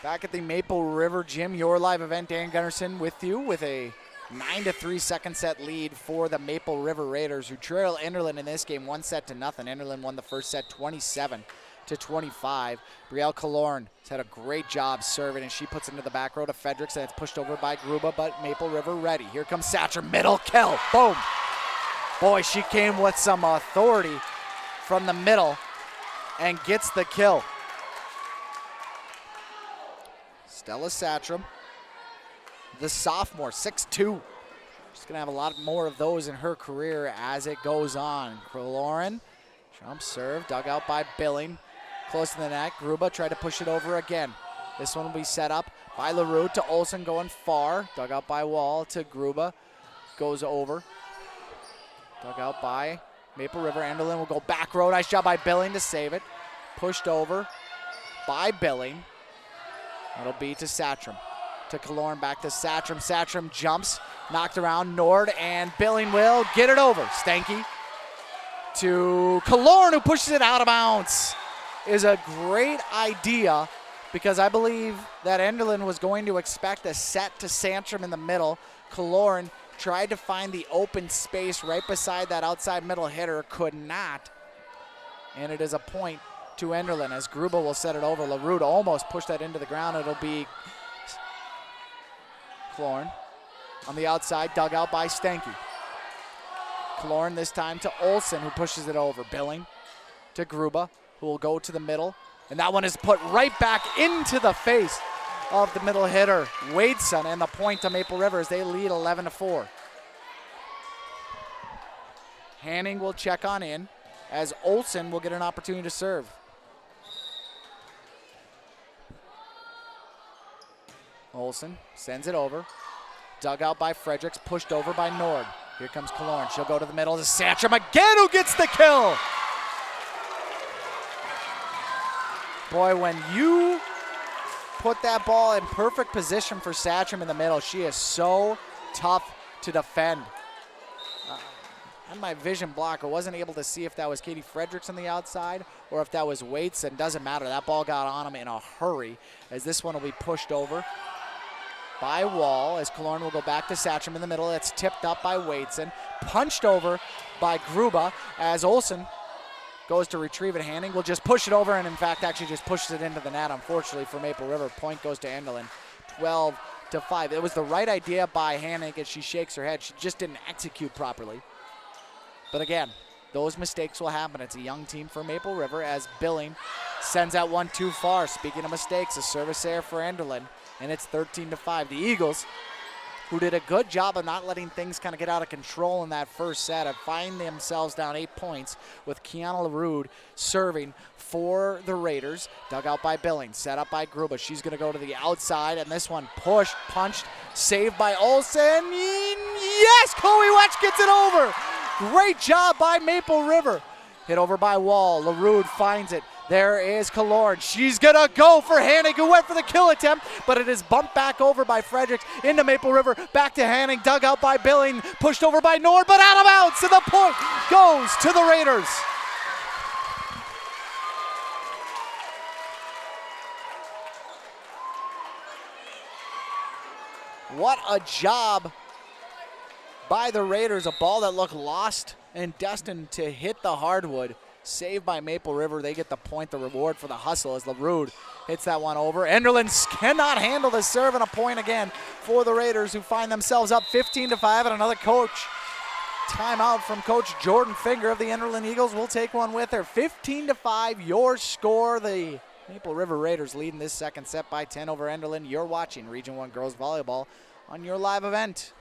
Back at the Maple River Gym, your live event, Dan Gunnarsson with you with a 9-3 second set lead for the Maple River Raiders, who trail Enderlin in this game 1-0. Enderlin won the first set 27-25. Brielle Killorn has had a great job serving, and she puts it into the back row to Fredericks, and it's pushed over by Gruba, but Maple River ready. Here comes Satcher, middle kill, boom. Boy, she came with some authority from the middle and gets the kill. Stella Satcham, the sophomore, 6'2". She's going to have a lot more of those in her career as it goes on. Killorn, jump serve, dug out by Billing. Close to the net. Gruba tried to push it over again. This one will be set up by LaRue to Olsen going far. Dug out by Wall to Gruba. Goes over. Dug out by Maple River. Enderlin will go back row. Nice job by Billing to save it. Pushed over by Billing. That'll be to Satcham. To Killorn, back to Satcham. Satcham jumps, knocked around Nord, and Billing will get it over. Stanky to Killorn, who pushes it out of bounds. Is a great idea, because I believe that Enderlin was going to expect a set to Satcham in the middle. Killorn tried to find the open space right beside that outside middle hitter, could not. And it is a point to Enderlin as Gruba will set it over. LaRue almost pushed that into the ground. It'll be Killorn on the outside, dug out by Stanky. Killorn this time to Olsen, who pushes it over. Billing to Gruba, who will go to the middle. And that one is put right back into the face of the middle hitter, Wadeson, and the point to Maple River as they lead 11-4. Hanning will check on in as Olsen will get an opportunity to serve. Olsen sends it over. Dug out by Fredericks, pushed over by Nord. Here comes Killorn. She'll go to the middle to Satcham again, who gets the kill. Boy, when you put that ball in perfect position for Satcham in the middle, she is so tough to defend. On my vision block, I wasn't able to see if that was Katie Fredericks on the outside or if that was Wadeson. Doesn't matter. That ball got on him in a hurry as this one will be pushed over by Wall as Killorn will go back to Satcham in the middle. It's tipped up by Wadeson. Punched over by Gruba as Olsen goes to retrieve it. Hanning will just push it over and, in fact, actually just pushes it into the net, unfortunately, for Maple River. Point goes to Enderlin, 12-5. It was the right idea by Hanning as she shakes her head. She just didn't execute properly. But again, those mistakes will happen. It's a young team for Maple River as Billing sends that one too far. Speaking of mistakes, a service error for Enderlin, and it's 13-5. The Eagles, who did a good job of not letting things kind of get out of control in that first set, have find themselves down 8 points with Kiana LaRude serving for the Raiders. Dug out by Billing, set up by Gruba. She's going to go to the outside, and this one pushed, punched, saved by Olsen. Yes, Chloe Wetch gets it over. Great job by Maple River. Hit over by Wall. LaRude finds it. There is Killorn. She's going to go for Hanning, who went for the kill attempt, but it is bumped back over by Fredericks into Maple River. Back to Hanning, dug out by Billing, pushed over by Nord, but out of bounds, and the point goes to the Raiders. What a job by the Raiders. A ball that looked lost and destined to hit the hardwood. Saved by Maple River. They get the point, the reward for the hustle as LaRude hits that one over. Enderlin cannot handle the serve, and a point again for the Raiders, who find themselves up 15-5, and another coach timeout from Coach Jordan Finger of the Enderlin Eagles. Will take one with her. 15-5, your score. The Maple River Raiders leading this second set by 10 over Enderlin. You're watching Region 1 Girls Volleyball on your live event.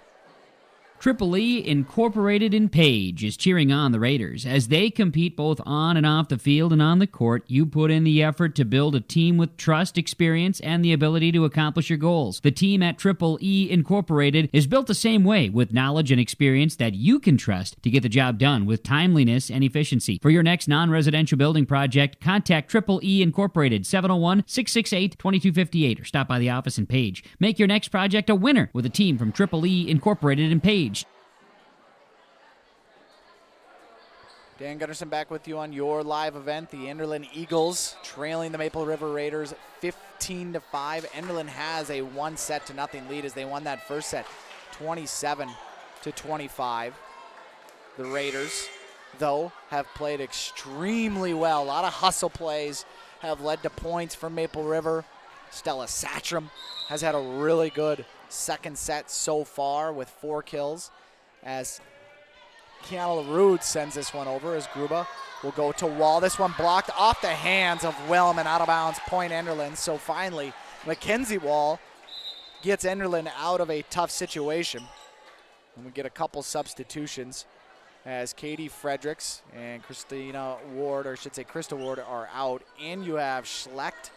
Triple E Incorporated in Page is cheering on the Raiders. As they compete both on and off the field and on the court, you put in the effort to build a team with trust, experience, and the ability to accomplish your goals. The team at Triple E Incorporated is built the same way, with knowledge and experience that you can trust to get the job done with timeliness and efficiency. For your next non-residential building project, contact Triple E Incorporated, 701-668-2258, or stop by the office in Page. Make your next project a winner with a team from Triple E Incorporated in Page. Dan Gunnarsson back with you on your live event. The Enderlin Eagles trailing the Maple River Raiders 15-5. Enderlin has a 1-0 lead as they won that first set 27-25. The Raiders, though, have played extremely well. A lot of hustle plays have led to points for Maple River. Stella Satcham has had a really good second set so far with 4 kills, as Kiana LaRude sends this one over as Gruba will go to Wall. This one blocked off the hands of Willem and out of bounds, point Enderlin. So finally, Mackenzie Wall gets Enderlin out of a tough situation. And we get a couple substitutions as Katie Fredericks and Krista Ward are out. And you have Schlecht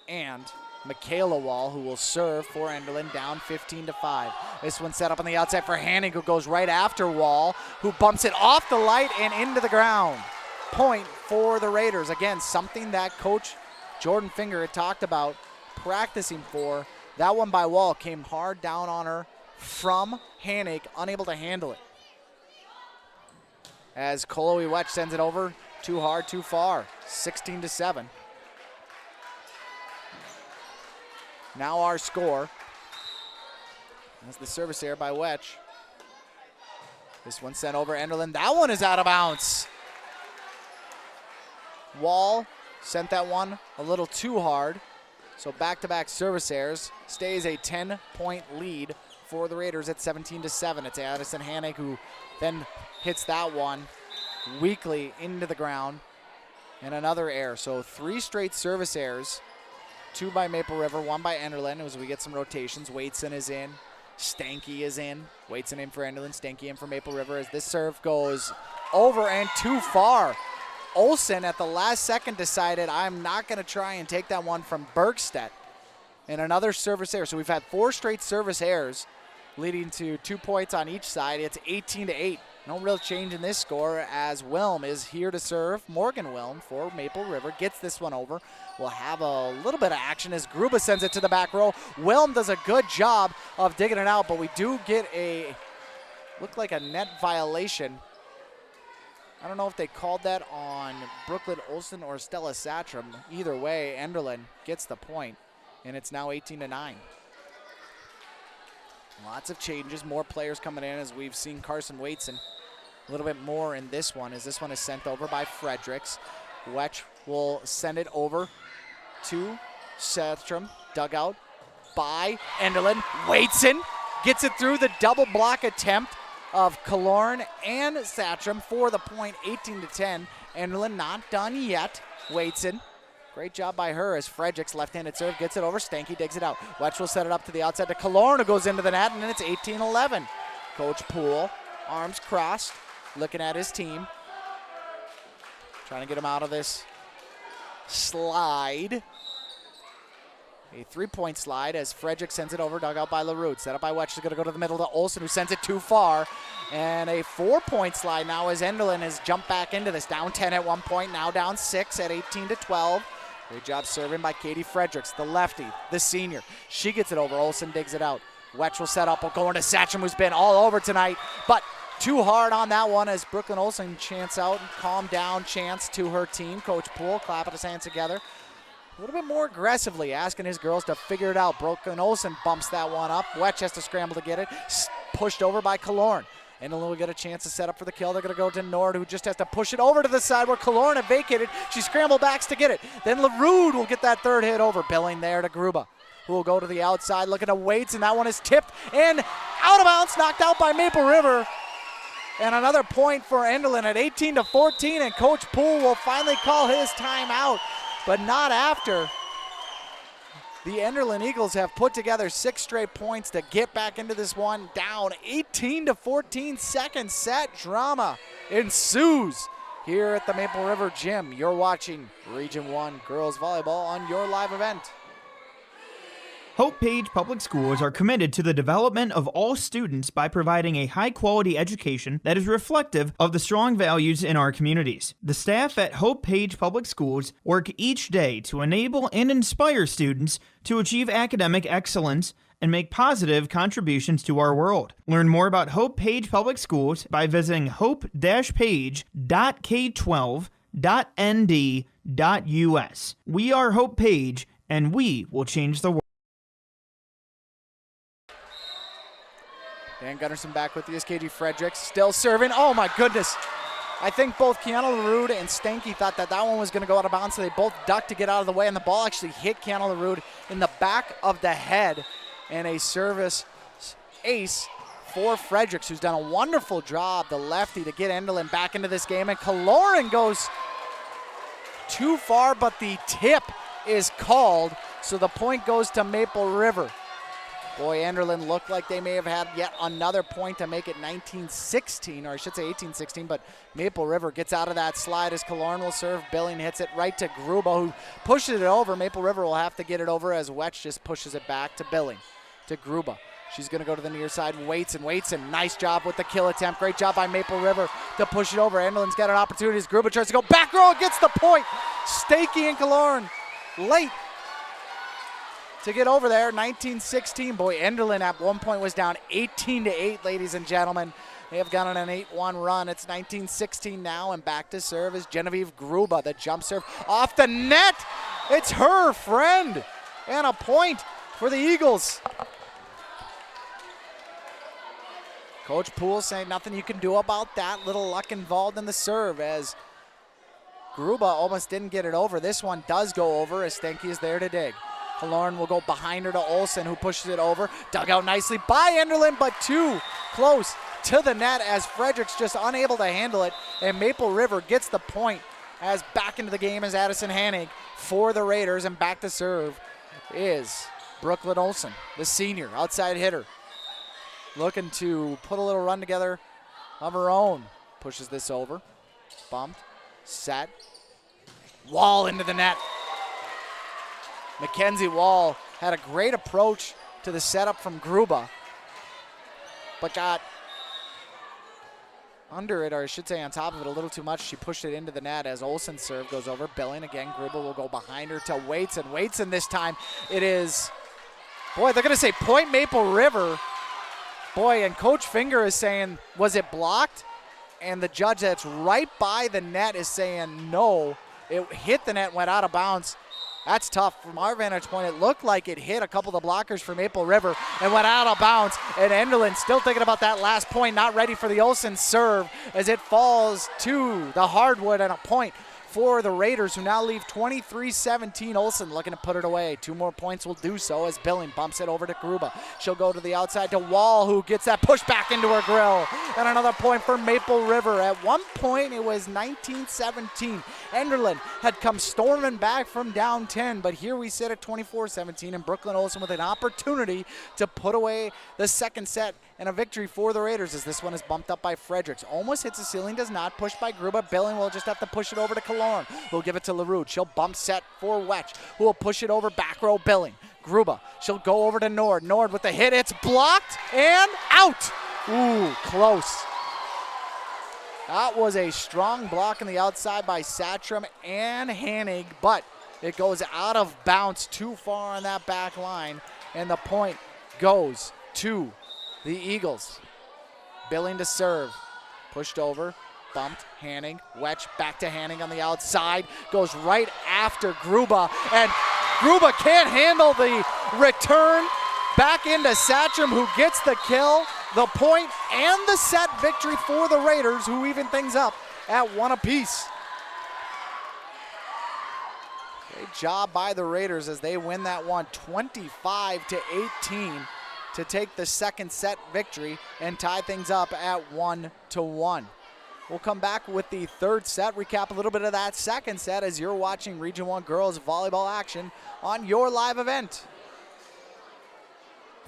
and Michaela Wall, who will serve for Enderlin, down 15-5. This one set up on the outside for Hanning, who goes right after Wall, who bumps it off the light and into the ground. Point for the Raiders. Again, something that Coach Jordan Finger had talked about practicing for. That one by Wall came hard down on her from Hanning, unable to handle it. As Chloe Wetch sends it over, too hard, too far, 16-7. Now our score. That's the service error by Wetch. This one sent over Enderlin. That one is out of bounds. Wall sent that one a little too hard. So back-to-back service errors. Stays a 10-point lead for the Raiders at 17-7. It's Addison Hannig who then hits that one weakly into the ground. And another error. So 3 straight service errors. 2 by Maple River, 1 by Enderlin as we get some rotations. Waitson is in. Stanky is in. Waitson in for Enderlin. Stanky in for Maple River as this serve goes over and too far. Olsen at the last second decided I'm not going to try and take that one from Bergstedt. And another service error. So we've had 4 straight service errors leading to 2 points on each side. It's 18-8. No real change in this score as Wilm is here to serve. Morgan Wilm for Maple River gets this one over. We'll have a little bit of action as Gruba sends it to the back row. Wilm does a good job of digging it out, but we do get look like a net violation. I don't know if they called that on Brooklyn Olsen or Stella Satram. Either way, Enderlin gets the point, and it's now 18-9. Lots of changes, more players coming in as we've seen Carson Waitson a little bit more in this one as this one is sent over by Fredericks. Wetch will send it over to Satram. Dugout by Enderlin. Waitson gets it through the double block attempt of Killorn and Satram for the point, 18-10. Enderlin not done yet. Waitson. Great job by her as Fredericks, left-handed serve, gets it over. Stanky digs it out. Wetch will set it up to the outside to Killorn, who goes into the net, and then it's 18-11. Coach Poole, arms crossed, looking at his team. Trying to get him out of this slide. A 3-point slide as Fredericks sends it over, dug out by LaRue. Set up by Wetch, is going to go to the middle to Olsen, who sends it too far. And a 4-point slide now as Enderlin has jumped back into this. Down 10 at one point, now down 6 at 18-12. Great job serving by Katie Fredericks, the lefty, the senior. She gets it over. Olsen digs it out. Wetch will set up. Will go into Satcham, who's been all over tonight, but too hard on that one as Brooklyn Olsen chants out and calm down chants to her team. Coach Poole clapping his hands together. A little bit more aggressively asking his girls to figure it out. Brooklyn Olsen bumps that one up. Wetch has to scramble to get it. Pushed over by Killorn. Enderlin will get a chance to set up for the kill. They're going to go to Nord, who just has to push it over to the side where Killorn had vacated. She scrambled backs to get it. Then LaRue will get that third hit over. Billing there to Gruba, who will go to the outside, looking at Waits, and that one is tipped and out of bounds, knocked out by Maple River. And another point for Enderlin at 18-14, and Coach Poole will finally call his timeout, but not after. The Enderlin Eagles have put together 6 straight points to get back into this one, down 18-14. Second set drama ensues here at the Maple River Gym. You're watching Region 1 Girls Volleyball on your live event. Hope Page Public Schools are committed to the development of all students by providing a high-quality education that is reflective of the strong values in our communities. The staff at Hope Page Public Schools work each day to enable and inspire students to achieve academic excellence and make positive contributions to our world. Learn more about Hope Page Public Schools by visiting hope-page.k12.nd.us. We are Hope Page, and we will change the world. Dan Gunnarsson back with the SKG Fredericks, still serving. Oh my goodness. I think both Kiana LaRue and Stanky thought that one was going to go out of bounds, so they both ducked to get out of the way, and the ball actually hit Kiana LaRue in the back of the head. And a service ace for Fredericks, who's done a wonderful job, the lefty, to get Enderlin back into this game. And Killorn goes too far, but the tip is called, so the point goes to Maple River. Boy, Enderlin looked like they may have had yet another point to make it 19-16, or I should say 18-16, but Maple River gets out of that slide as Killorn will serve. Billing hits it right to Gruba, who pushes it over. Maple River will have to get it over as Wetch just pushes it back to Billing, to Gruba. She's going to go to the near side. Waitson, nice job with the kill attempt. Great job by Maple River to push it over. Enderlin's got an opportunity as Gruba tries to go back row, gets the point. Stakey and Killorn late to get over there. 19-16. Boy, Enderlin at one point was down 18-8, ladies and gentlemen. They have gone on an 8-1 run. It's 19-16 now, and back to serve is Genevieve Gruba. The jump serve off the net. It's her friend, and a point for the Eagles. Coach Poole saying nothing you can do about that. Little luck involved in the serve as Gruba almost didn't get it over. This one does go over as Stanky is there to dig. Killorn will go behind her to Olsen, who pushes it over. Dug out nicely by Enderlin, but too close to the net as Fredericks just unable to handle it. And Maple River gets the point as back into the game is Addison Hanig for the Raiders, and back to serve is Brooklyn Olsen, the senior outside hitter, looking to put a little run together of her own. Pushes this over, bumped, set, Wall into the net. Mackenzie Wall had a great approach to the setup from Gruba, but got under it, or I should say on top of it a little too much. She pushed it into the net as Olsen's serve goes over. Billing again. Gruba will go behind her to Waitson. And this time it is, boy, they're going to say Point Maple River. Boy, and Coach Finger is saying, was it blocked? And the judge that's right by the net is saying no. It hit the net, went out of bounds. That's tough. From our vantage point, it looked like it hit a couple of the blockers for Maple River and went out of bounds. And Enderlin still thinking about that last point, not ready for the Olsen serve as it falls to the hardwood and a point for the Raiders, who now leave 23-17. Olsen looking to put it away. 2 more points will do so as Billing bumps it over to Gruba. She'll go to the outside to Wall, who gets that push back into her grill. And another point for Maple River. At one point, it was 19-17. Enderlin had come storming back from down 10, but here we sit at 24-17, and Brooklyn Olsen with an opportunity to put away the second set and a victory for the Raiders, as this one is bumped up by Fredericks. Almost hits the ceiling, does not. Pushed by Gruba. Billing will just have to push it over to Kaloran, who'll give it to LaRue. She'll bump set for Wetch, who will push it over back row Billing. Gruba, she'll go over to Nord. Nord with the hit. It's blocked and out. Ooh, close. That was a strong block on the outside by Satram and Hanig, but it goes out of bounds too far on that back line, and the point goes to the Eagles. Billing to serve. Pushed over. Bumped. Hanning. Wetch back to Hanning on the outside. Goes right after Gruba. And Gruba can't handle the return. Back into Satcham, who gets the kill, the point, and the set victory for the Raiders, who even things up at 1 apiece. Great job by the Raiders as they win that one 25-18 to take the second set victory and tie things up at 1-1. We'll come back with the third set, recap a little bit of that second set as you're watching Region 1 girls volleyball action on your live event.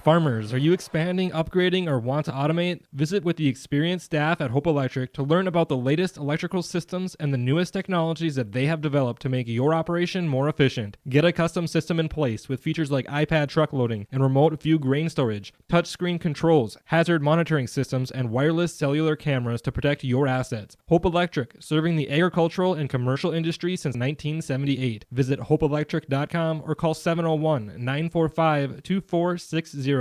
Farmers, are you expanding, upgrading, or want to automate? Visit with the experienced staff at Hope Electric to learn about the latest electrical systems and the newest technologies that they have developed to make your operation more efficient. Get a custom system in place with features like iPad truck loading and remote view grain storage, touchscreen controls, hazard monitoring systems, and wireless cellular cameras to protect your assets. Hope Electric, serving the agricultural and commercial industry since 1978. Visit hopeelectric.com or call 701-945-2460.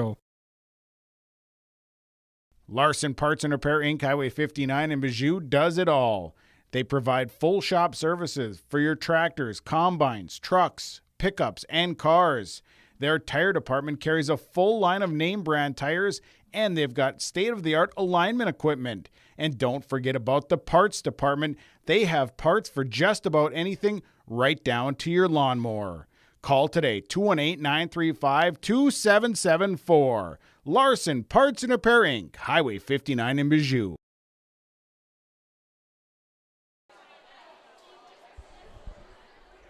Larson Parts and Repair Inc., Highway 59 in Bijou does it all. They provide full shop services for your tractors, combines, trucks, pickups, and cars. Their tire department carries a full line of name brand tires, and they've got state-of-the-art alignment equipment. And don't forget about the parts department. They have parts for just about anything, right down to your lawnmower. Call today, 218-935-2774. Larson Parts and Repair Inc., Highway 59 in Bijou.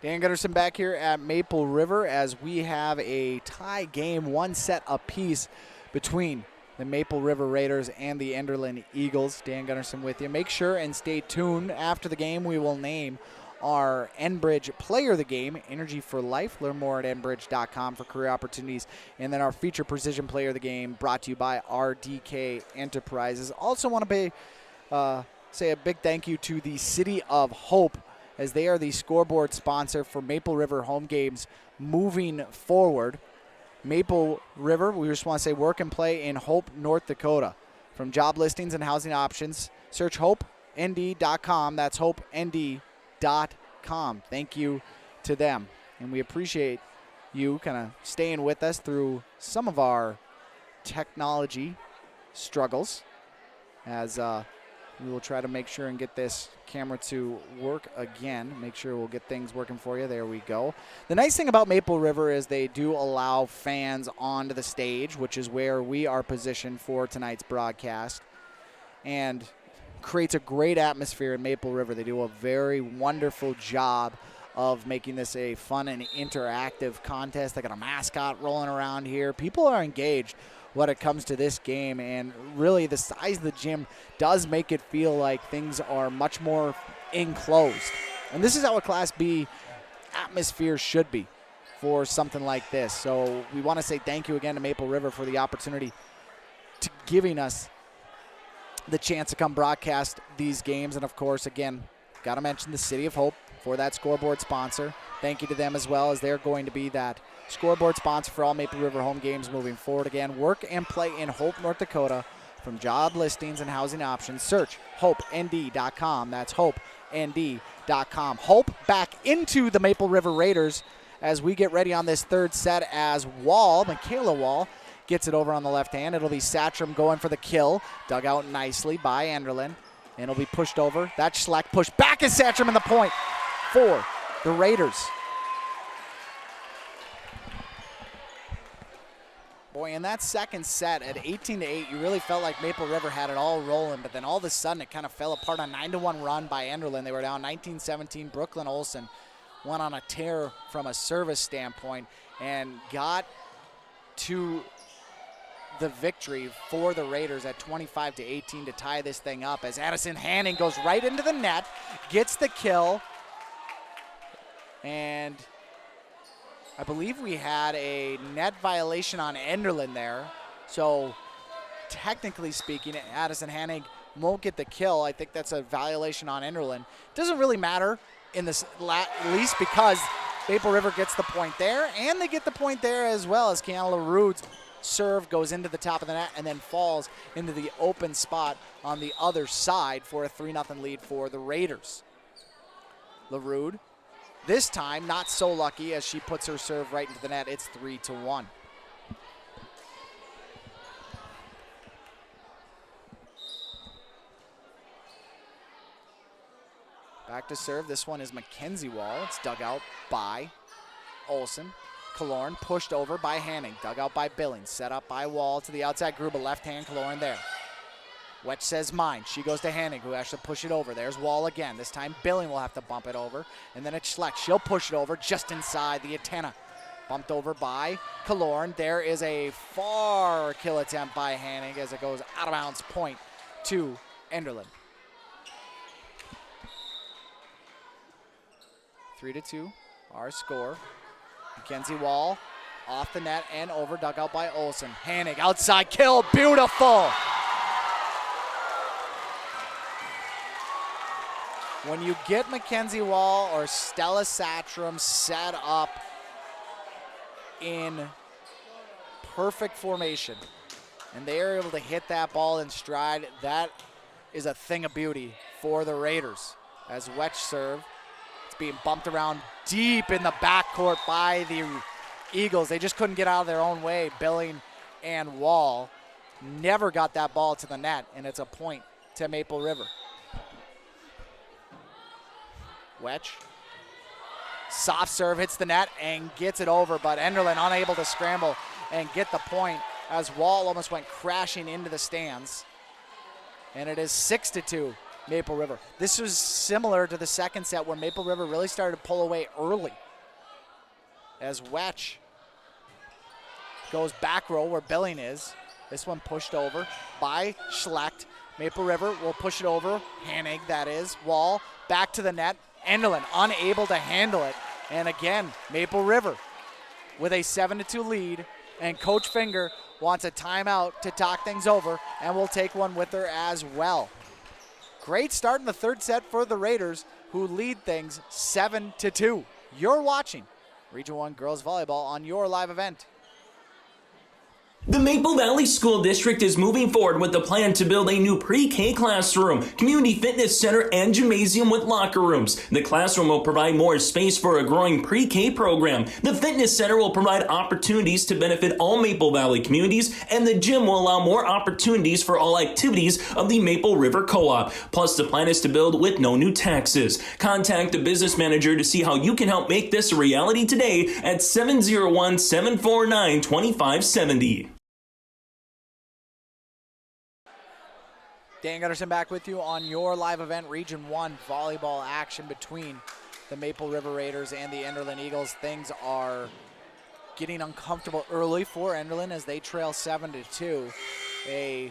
Dan Gunderson back here at Maple River as we have a tie game, 1 set apiece between the Maple River Raiders and the Enderlin Eagles. Dan Gunderson with you. Make sure and stay tuned. After the game, we will name our Enbridge Player of the Game, Energy for Life. Learn more at enbridge.com for career opportunities. And then our Feature Precision Player of the Game, brought to you by RDK Enterprises. Also want to say a big thank you to the City of Hope, as they are the scoreboard sponsor for Maple River home games moving forward. Maple River, we just want to say work and play in Hope, North Dakota. From job listings and housing options, search HopeND.com. That's HopeND.com. Thank you to them, and we appreciate you kind of staying with us through some of our technology struggles as we will try to make sure and get this camera to work again. Make sure we'll get things working for you. There we go. The nice thing about Maple River is they do allow fans onto the stage, which is where we are positioned for tonight's broadcast. And creates a great atmosphere in Maple River. They do a very wonderful job of making this a fun and interactive contest. They got a mascot rolling around here. People are engaged when it comes to this game, and really the size of the gym does make it feel like things are much more enclosed. And this is how a Class B atmosphere should be for something like this. So we want to say thank you again to Maple River for the opportunity to giving us the chance to come broadcast these games. And of course, again, got to mention the City of Hope for that scoreboard sponsor. Thank you to them as well, as they're going to be that scoreboard sponsor for all Maple River home games moving forward. Again, work and play in Hope, North Dakota. From job listings and housing options, search HopeND.com. That's HopeND.com. Hope back into the Maple River Raiders as we get ready on this third set, as Michaela Wall, gets it over on the left hand. It'll be Satcham going for the kill. Dug out nicely by Enderlin. And it'll be pushed over. That Schleck pushed back as Satcham in the point for the Raiders. Boy, in that second set at 18-8, you really felt like Maple River had it all rolling, but then all of a sudden it kind of fell apart. A 9-1 run by Enderlin. They were down 19-17. Brooklyn Olsen went on a tear from a service standpoint and got to the victory for the Raiders at 25-18 to tie this thing up, as Addison Hanning goes right into the net, gets the kill, and I believe we had a net violation on Enderlin there. So technically speaking, Addison Hanning won't get the kill. I think that's a violation on Enderlin. Doesn't really matter in this least, because Maple River gets the point there, and they get the point there as well, as Kiana LaRue's serve goes into the top of the net and then falls into the open spot on the other side for a 3-0 lead for the Raiders. LaRue, this time not so lucky, as she puts her serve right into the net. It's 3-1. Back to serve. This one is Mackenzie Wall. It's dug out by Olsen. Killorn pushed over by Hanning. Dug out by Billings. Set up by Wall to the outside group. A left hand, Killorn there. Wetch says mine. She goes to Hanning, who has to push it over. There's Wall again. This time Billing will have to bump it over. And then it's Schleck. She'll push it over just inside the antenna. Bumped over by Killorn. There is a far kill attempt by Hanning as it goes out of bounds, point to Enderlin. 3-2, our score. Mackenzie Wall off the net and over, dug out by Olsen. Hanning, outside kill, beautiful! When you get Mackenzie Wall or Stella Satcham set up in perfect formation, and they are able to hit that ball in stride, that is a thing of beauty for the Raiders. As Wetch serve, it's being bumped around deep in the backcourt by the Eagles. They just couldn't get out of their own way. Billing and Wall never got that ball to the net, and it's a point to Maple River. Wetch, soft serve, hits the net and gets it over, but Enderlin unable to scramble and get the point, as Wall almost went crashing into the stands. And it is 6-2 Maple River. This was similar to the second set, where Maple River really started to pull away early, as Wetch goes back row where Billing is. This one pushed over by Schlecht. Maple River will push it over. Hannig, that is. Wall back to the net. Enderlin unable to handle it. And again, Maple River with a 7-2 lead. And Coach Finger wants a timeout to talk things over, and will take one with her as well. Great start in the third set for the Raiders, who lead things 7-2. You're watching Region 1 Girls Volleyball on your live event. The Maple Valley School District is moving forward with the plan to build a new pre-K classroom, community fitness center, and gymnasium with locker rooms. The classroom will provide more space for a growing pre-K program. The fitness center will provide opportunities to benefit all Maple Valley communities, and the gym will allow more opportunities for all activities of the Maple River Co-op. Plus, the plan is to build with no new taxes. Contact the business manager to see how you can help make this a reality today at 701-749-2570. Dan Gunderson back with you on your live event, Region 1 volleyball action between the Maple River Raiders and the Enderlin Eagles. Things are getting uncomfortable early for Enderlin as they trail 7-2. A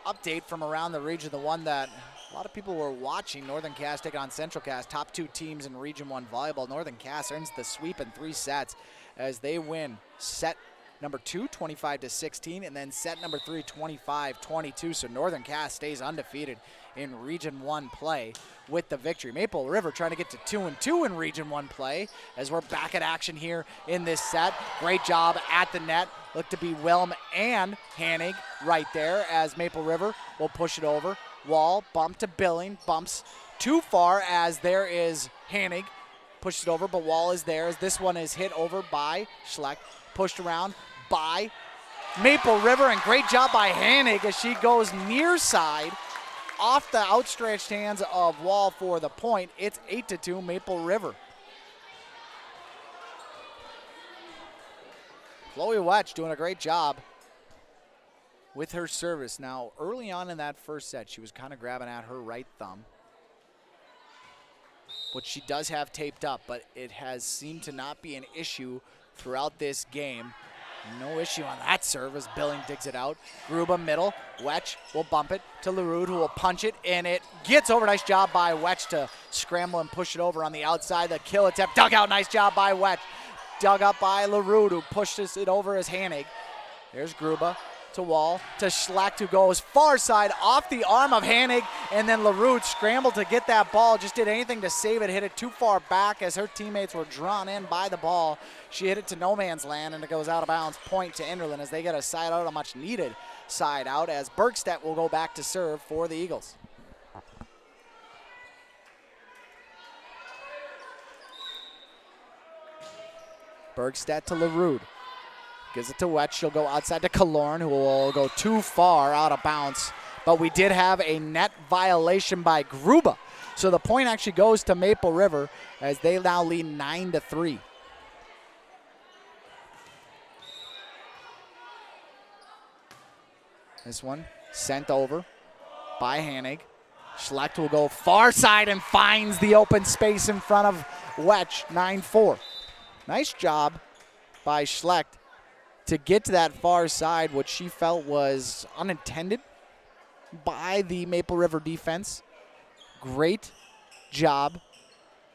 update from around the region, the one that a lot of people were watching, Northern Cass taking on Central Cass, top 2 teams in Region 1 volleyball. Northern Cass earns the sweep in 3 sets as they win set number 2, 25-16, and then set number 3, 25-22. So Northern Cass stays undefeated in Region 1 play with the victory. Maple River trying to get to 2-2 in Region 1 play as we're back at action here in this set. Great job at the net. Look to be Wilm and Hanig right there as Maple River will push it over. Wall, bump to Billing, bumps too far as there is Hanig. Pushes it over, but Wall is there as this one is hit over by Schleck. Pushed around by Maple River, and great job by Hanig as she goes near side off the outstretched hands of Wall for the point. It's 8-2 Maple River. Chloe Wetch doing a great job with her service. Now, early on in that first set, she was kind of grabbing at her right thumb, which she does have taped up, but it has seemed to not be an issue throughout this game. No issue on that serve as Billing digs it out. Gruba middle. Wetch will bump it to LaRue, who will punch it, and it gets over. Nice job by Wetch to scramble and push it over on the outside. The kill attempt dug out. Nice job by Wetch. Dug up by LaRue, who pushes it over as Hanig. There's Gruba to Wall to Schlecht, who goes far side off the arm of Hanig, and then LaRue scrambled to get that ball, just did anything to save it, hit it too far back as her teammates were drawn in by the ball. She hit it to no man's land, and it goes out of bounds. Point to Enderlin as they get a side out, a much needed side out, as Bergstedt will go back to serve for the Eagles. Bergstedt to LaRue. Gives it to Wetch. She'll go outside to Killorn, who will go too far out of bounds. But we did have a net violation by Gruba. So the point actually goes to Maple River as they now lead 9-3. This one sent over by Hanig. Schlecht will go far side and finds the open space in front of Wetch, 9-4. Nice job by Schlecht to get to that far side, which she felt was unintended by the Maple River defense. Great job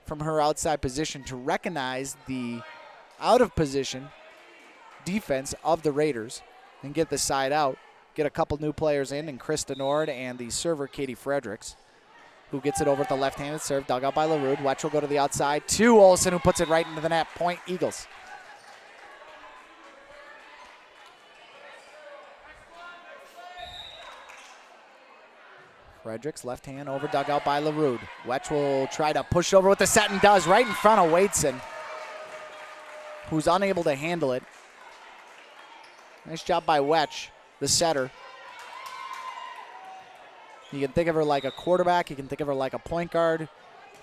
from her outside position to recognize the out of position defense of the Raiders and get the side out. Get a couple new players in Krista Nord and the server Katie Fredericks, who gets it over at the left-handed serve, dug out by LaRue. Wetch will go to the outside to Olsen, who puts it right into the net. Point Eagles. Fredericks, left hand over, dug out by LaRue. Wetch will try to push over with the set and does right in front of Waitson, who's unable to handle it. Nice job by Wetch, the setter. You can think of her like a quarterback. You can think of her like a point guard.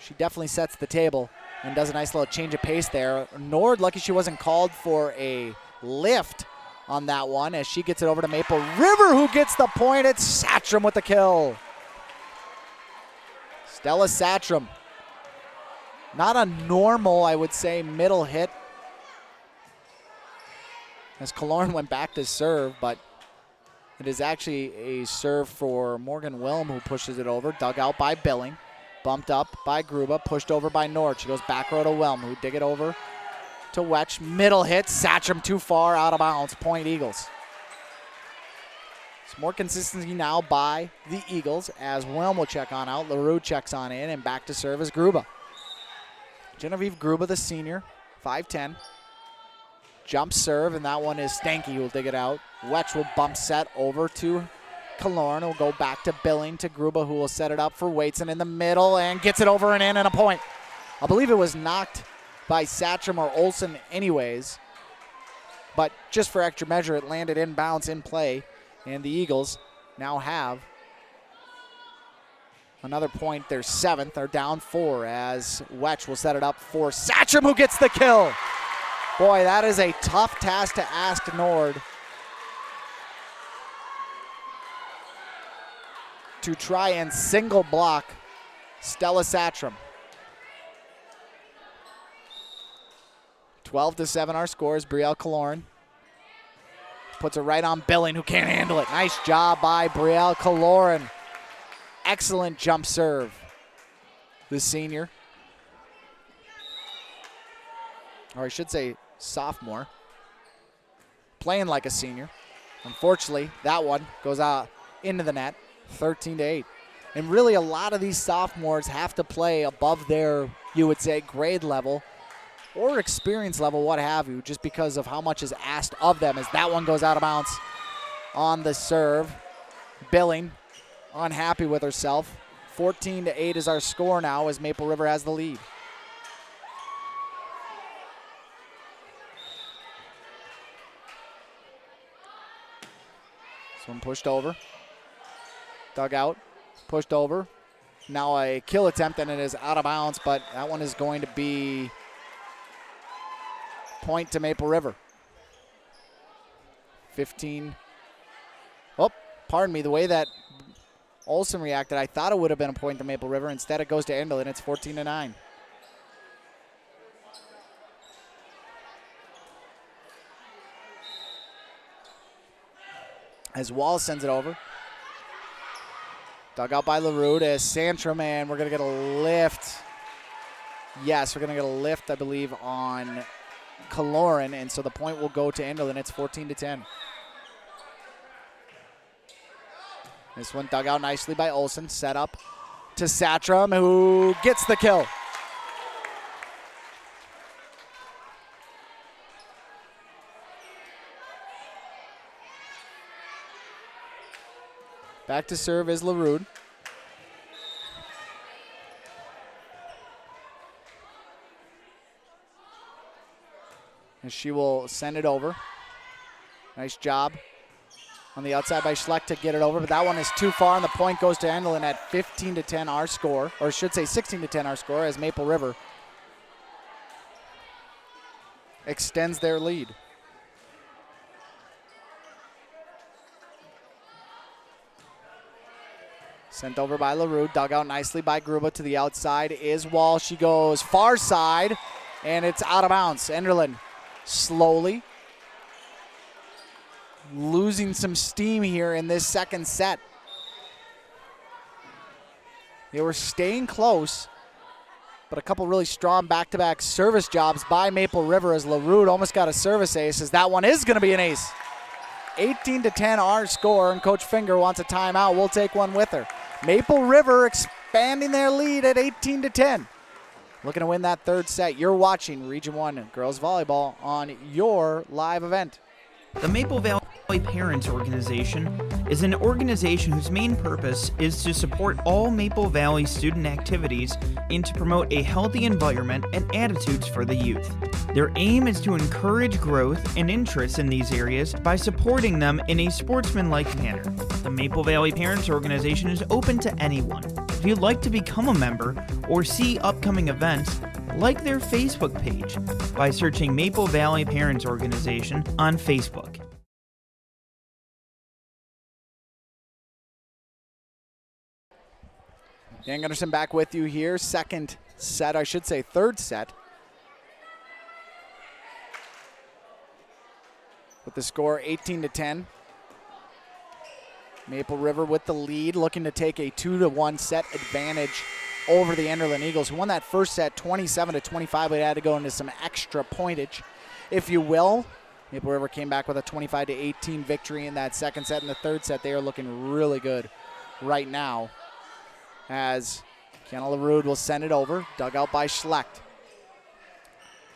She definitely sets the table and does a nice little change of pace there. Nord, lucky she wasn't called for a lift on that one as she gets it over to Maple River, who gets the point. It's Satcham with the kill. Stella Satcham. Not a normal, I would say, middle hit. As Killorn went back to serve, but it is actually a serve for Morgan Wilm, who pushes it over. Dug out by Billing. Bumped up by Gruba. Pushed over by Nord. She goes back row to Wilm, who dig it over to Wetch. Middle hit. Satcham too far out of bounds. Point Eagles. Some more consistency now by the Eagles as Wilm will check on out. LaRue checks on in, and back to serve is Gruba. Genevieve Gruba, the senior, 5'10". Jump serve, and that one is Stanky who will dig it out. Wetch will bump set over to Killorn. Will go back to Billing to Gruba, who will set it up for Waitson in the middle and gets it over and in and a point. I believe it was knocked by Satcham or Olsen anyways, but just for extra measure, it landed inbounds in play. And the Eagles now have another point. They're 7th. They're down 4 as Wetch will set it up for Satcham, who gets the kill. Boy, that is a tough task to ask Nord. to try and single block Stella Satram. 12-7 our score as Brielle Kaloran puts it right on Billing, who can't handle it. Nice job by Brielle Kaloran. Excellent jump serve. The senior, or I should say sophomore, playing like a senior. Unfortunately, that one goes out into the net, 13-8. And really, a lot of these sophomores have to play above their, you would say, grade level or experience level, what have you, just because of how much is asked of them, as that one goes out of bounds on the serve. Billing unhappy with herself. 14-8 is our score now as Maple River has the lead. This one pushed over. Dug out. Pushed over. Now a kill attempt, and it is out of bounds, but that one is going to be point to Maple River. 15. Oh, pardon me. The way that Olsen reacted, I thought it would have been a point to Maple River. Instead, it goes to Enderlin. It's 14-9. As Wall sends it over. Dug out by LaRue to Santrum, and we're going to get a lift. Yes, we're going to get a lift, I believe, on Kaloran, and so the point will go to Enderlin. It's 14-10. This one dug out nicely by Olsen. Set up to Satram, who gets the kill. Back to serve is LaRue. And she will send it over. Nice job on the outside by Schleck to get it over, but that one is too far, and the point goes to Enderlin at 15-10 our score, or I should say 16-10 our score, as Maple River extends their lead. Sent over by LaRue, dug out nicely by Gruba. To the outside is Wall. She goes far side, and it's out of bounds. Enderlin slowly losing some steam here in this second set. They were staying close, but a couple really strong back-to-back service jobs by Maple River as LaRue almost got a service ace, as that one is going to be an ace. 18-10 our score, and Coach Finger wants a timeout. We'll take one with her. Maple River expanding their lead at 18-10. Looking to win that third set. You're watching Region 1 Girls Volleyball on your live event. The Maple Valley Parents Organization is an organization whose main purpose is to support all Maple Valley student activities and to promote a healthy environment and attitudes for the youth. Their aim is to encourage growth and interest in these areas by supporting them in a sportsmanlike manner. The Maple Valley Parents Organization is open to anyone. If you'd like to become a member or see upcoming events, like their Facebook page by searching Maple Valley Parents Organization on Facebook. Dan Gunderson back with you here. Second set, I should say third set. With the score 18-10. Maple River with the lead, looking to take a 2-1 set advantage over the Enderlin Eagles, who won that first set 27-25, but had to go into some extra pointage, if you will. Maple River came back with a 25-18 victory in that second set. In the third set, they are looking really good right now, as Kiana LaRue will send it over, dug out by Schlecht.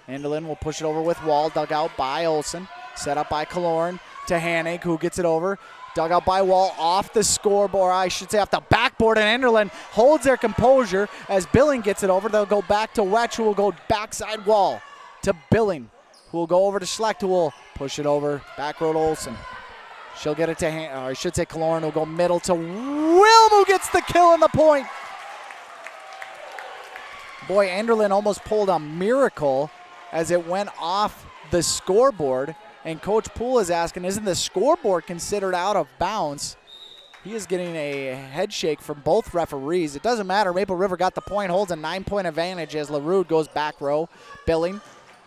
Enderlin will push it over with Wall, dug out by Olsen, set up by Kaloran to Hanig, who gets it over. Dug out by Wall off the scoreboard, I should say off the backboard, and Enderlin holds their composure as Billing gets it over. They'll go back to Wetch, who will go backside Wall to Billing, who will go over to Schlecht, who will push it over back row to Olsen. She'll get it to, or I should say Kaloran will go middle to Wilm, who gets the kill and the point. Boy, Enderlin almost pulled a miracle as it went off the scoreboard. And Coach Poole is asking, isn't the scoreboard considered out of bounds? He is getting a head shake from both referees. It doesn't matter. Maple River got the point, holds a 9-point advantage as LaRue goes back row. Billing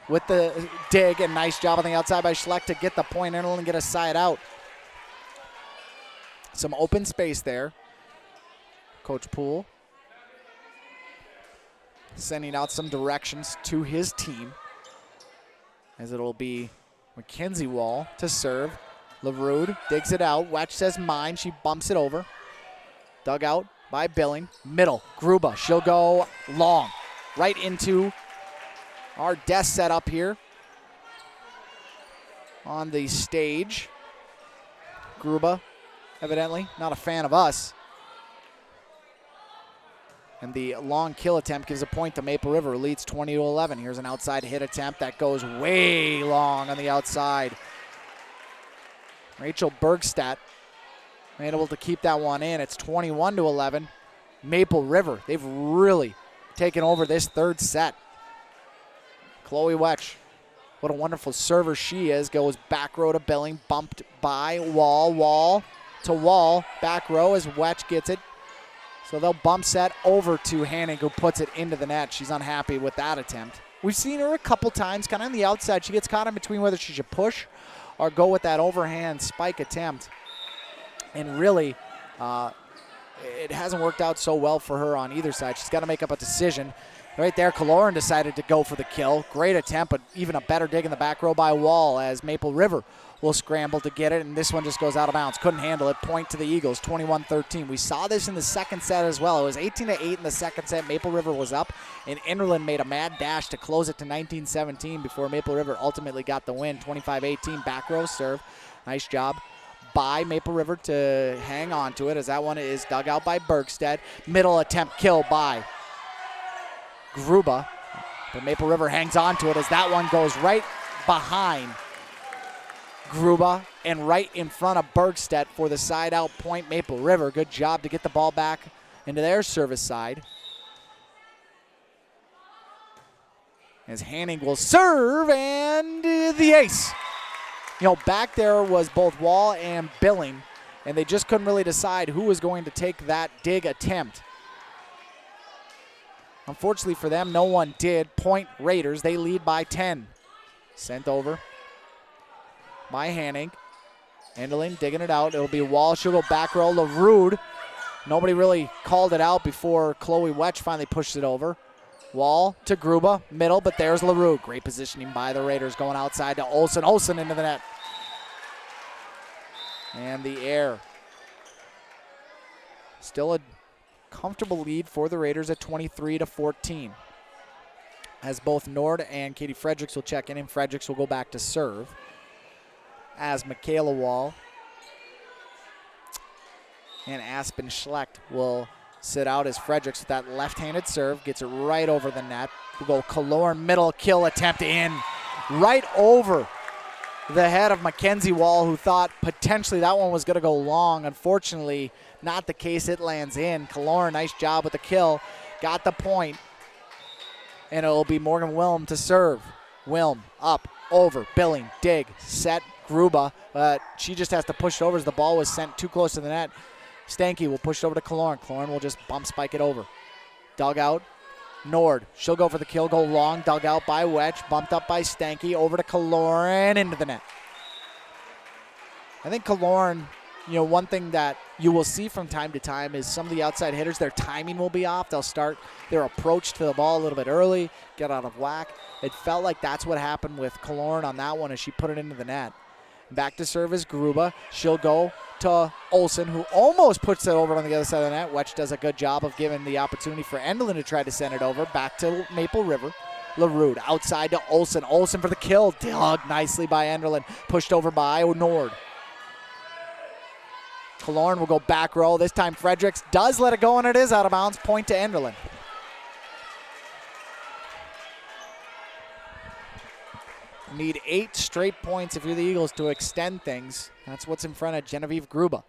with the dig, and nice job on the outside by Schleck to get the point in and get a side out. Some open space there. Coach Poole sending out some directions to his team as it'll be Mackenzie Wall to serve. LaRue digs it out. Wetch says mine. She bumps it over. Dug out by Billing. Middle. Gruba. She'll go long. Right into our desk setup here on the stage. Gruba, evidently, not a fan of us. And the long kill attempt gives a point to Maple River, leads 20-11. Here's an outside hit attempt that goes way long on the outside. Rachel Bergstadt able to keep that one in. It's 21-11. Maple River, they've really taken over this third set. Chloe Wetch, what a wonderful server she is, goes back row to Billing, bumped by Wall, Wall to Wall, back row as Wetch gets it. So they'll bump set over to Hanning, who puts it into the net. She's unhappy with that attempt. We've seen her a couple times, kind of on the outside. She gets caught in between whether she should push or go with that overhand spike attempt. And really, it hasn't worked out so well for her on either side. She's got to make up a decision. Right there, Kaloran decided to go for the kill. Great attempt, but even a better dig in the back row by Wall as Maple River will scramble to get it, and this one just goes out of bounds. Couldn't handle it. Point to the Eagles, 21-13. We saw this in the second set as well. It was 18-8 in the second set. Maple River was up, and Enderlin made a mad dash to close it to 19-17 before Maple River ultimately got the win. 25-18, back row serve. Nice job by Maple River to hang on to it as that one is dug out by Bergstead. Middle attempt kill by Gruba, but Maple River hangs on to it as that one goes right behind Gruba and right in front of Bergstedt for the side out point. Maple River, good job to get the ball back into their service side. As Hanning will serve, and the ace. You know, back there was both Wall and Billing, and they just couldn't really decide who was going to take that dig attempt. Unfortunately for them, no one did. Point Raiders, they lead by 10. Sent over by Hanning. Enderlin digging it out. It'll be Wall. She'll go back row. LaRue. Nobody really called it out before Chloe Wetch finally pushed it over. Wall to Gruba. Middle, but there's LaRue. Great positioning by the Raiders going outside to Olsen. Olsen into the net. And the air. Still a comfortable lead for the Raiders at 23-14. As both Nord and Katie Fredericks will check in, and Fredericks will go back to serve. As Michaela Wall and Aspen Schlecht will sit out as Fredericks with that left-handed serve. Gets it right over the net. We'll go Kaloran, middle kill attempt in. Right over the head of Mackenzie Wall, who thought potentially that one was going to go long. Unfortunately, not the case. It lands in. Kaloran, nice job with the kill. Got the point. And it'll be Morgan Wilm to serve. Wilm up, over, Billing, dig, set, Gruba. She just has to push it over as the ball was sent too close to the net. Stanky will push it over to Kaloran. Kaloran will just bump spike it over. Dug out. Nord. She'll go for the kill, go long. Dug out by Wetch. Bumped up by Stanky. Over to Kaloran. Into the net. I think Kaloran, you know, one thing that you will see from time to time is some of the outside hitters, their timing will be off. They'll start their approach to the ball a little bit early, get out of whack. It felt like that's what happened with Kaloran on that one as she put it into the net. Back to serve is Gruba. She'll go to Olsen, who almost puts it over on the other side of the net. Wetch does a good job of giving the opportunity for Enderlin to try to send it over. Back to Maple River. LaRue outside to Olsen. Olsen for the kill. Dug nicely by Enderlin. Pushed over by Nord. Kaloran will go back row. This time Fredericks does let it go, and it is out of bounds. Point to Enderlin. Need 8 straight points if you're the Eagles to extend things. That's what's in front of Genevieve Gruba.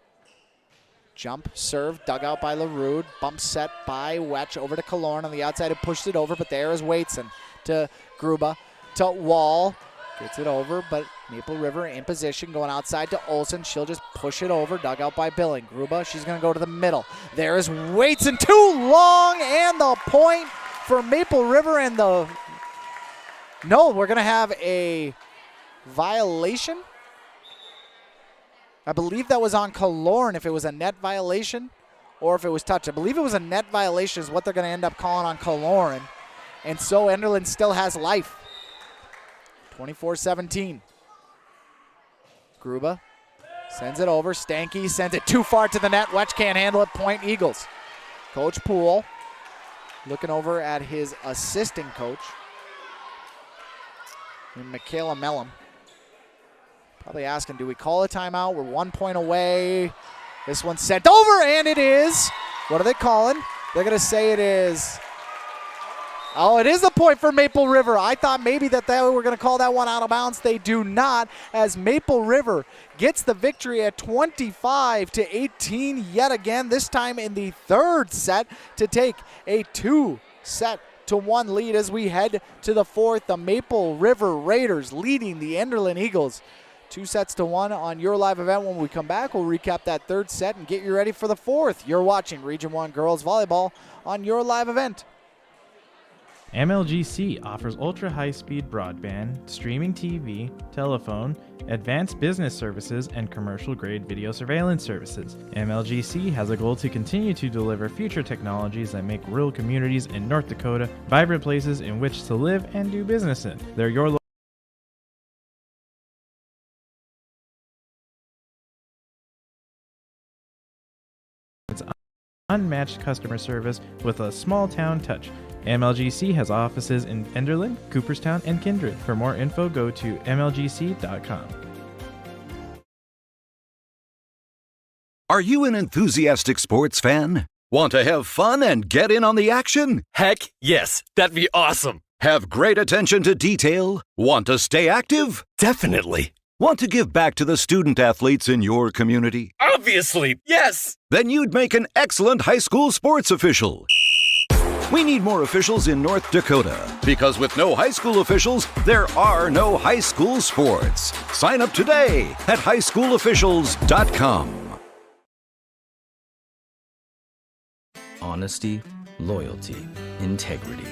Jump, serve, dug out by LaRue. Bump set by Wetch over to Kaloran on the outside, who pushed it over, but there is Waitson to Gruba. To Wall. Gets it over, but Maple River in position, going outside to Olsen. She'll just push it over, dug out by Billing. Gruba, she's going to go to the middle. There is Waitson, too long, and the point for Maple River. And we're going to have a violation. I believe that was on Kaloran, if it was a net violation or if it was touch. I believe it was a net violation is what they're going to end up calling on Kaloran. And so Enderlin still has life. 24-17. Gruba sends it over. Stanky sends it too far to the net. Wetch can't handle it. Point Eagles. Coach Poole looking over at his assistant coach, Michaela Mellum. Probably asking, do we call a timeout? We're 1 point away. This one's sent over, and it is. What are they calling? They're going to say it is. Oh, it is a point for Maple River. I thought maybe that they were going to call that one out of bounds. They do not, as Maple River gets the victory at 25-18 yet again, this time in the third set to take a 2-1 lead as we head to the fourth. The Maple River Raiders leading the Enderlin Eagles 2-1 on your live event. When we come back, we'll recap that third set and get you ready for the fourth. You're watching Region 1 Girls Volleyball on your live event. MLGC offers ultra-high-speed broadband, streaming TV, telephone, advanced business services, and commercial-grade video surveillance services. MLGC has a goal to continue to deliver future technologies that make rural communities in North Dakota vibrant places in which to live and do business in. They're your unmatched customer service with a small-town touch. MLGC has offices in Enderlin, Cooperstown, and Kindred. For more info, go to mlgc.com. Are you an enthusiastic sports fan? Want to have fun and get in on the action? Heck, yes. That'd be awesome. Have great attention to detail? Want to stay active? Definitely. Want to give back to the student athletes in your community? Obviously, yes. Then you'd make an excellent high school sports official. We need more officials in North Dakota, because with no high school officials, there are no high school sports. Sign up today at highschoolofficials.com. Honesty, loyalty, integrity.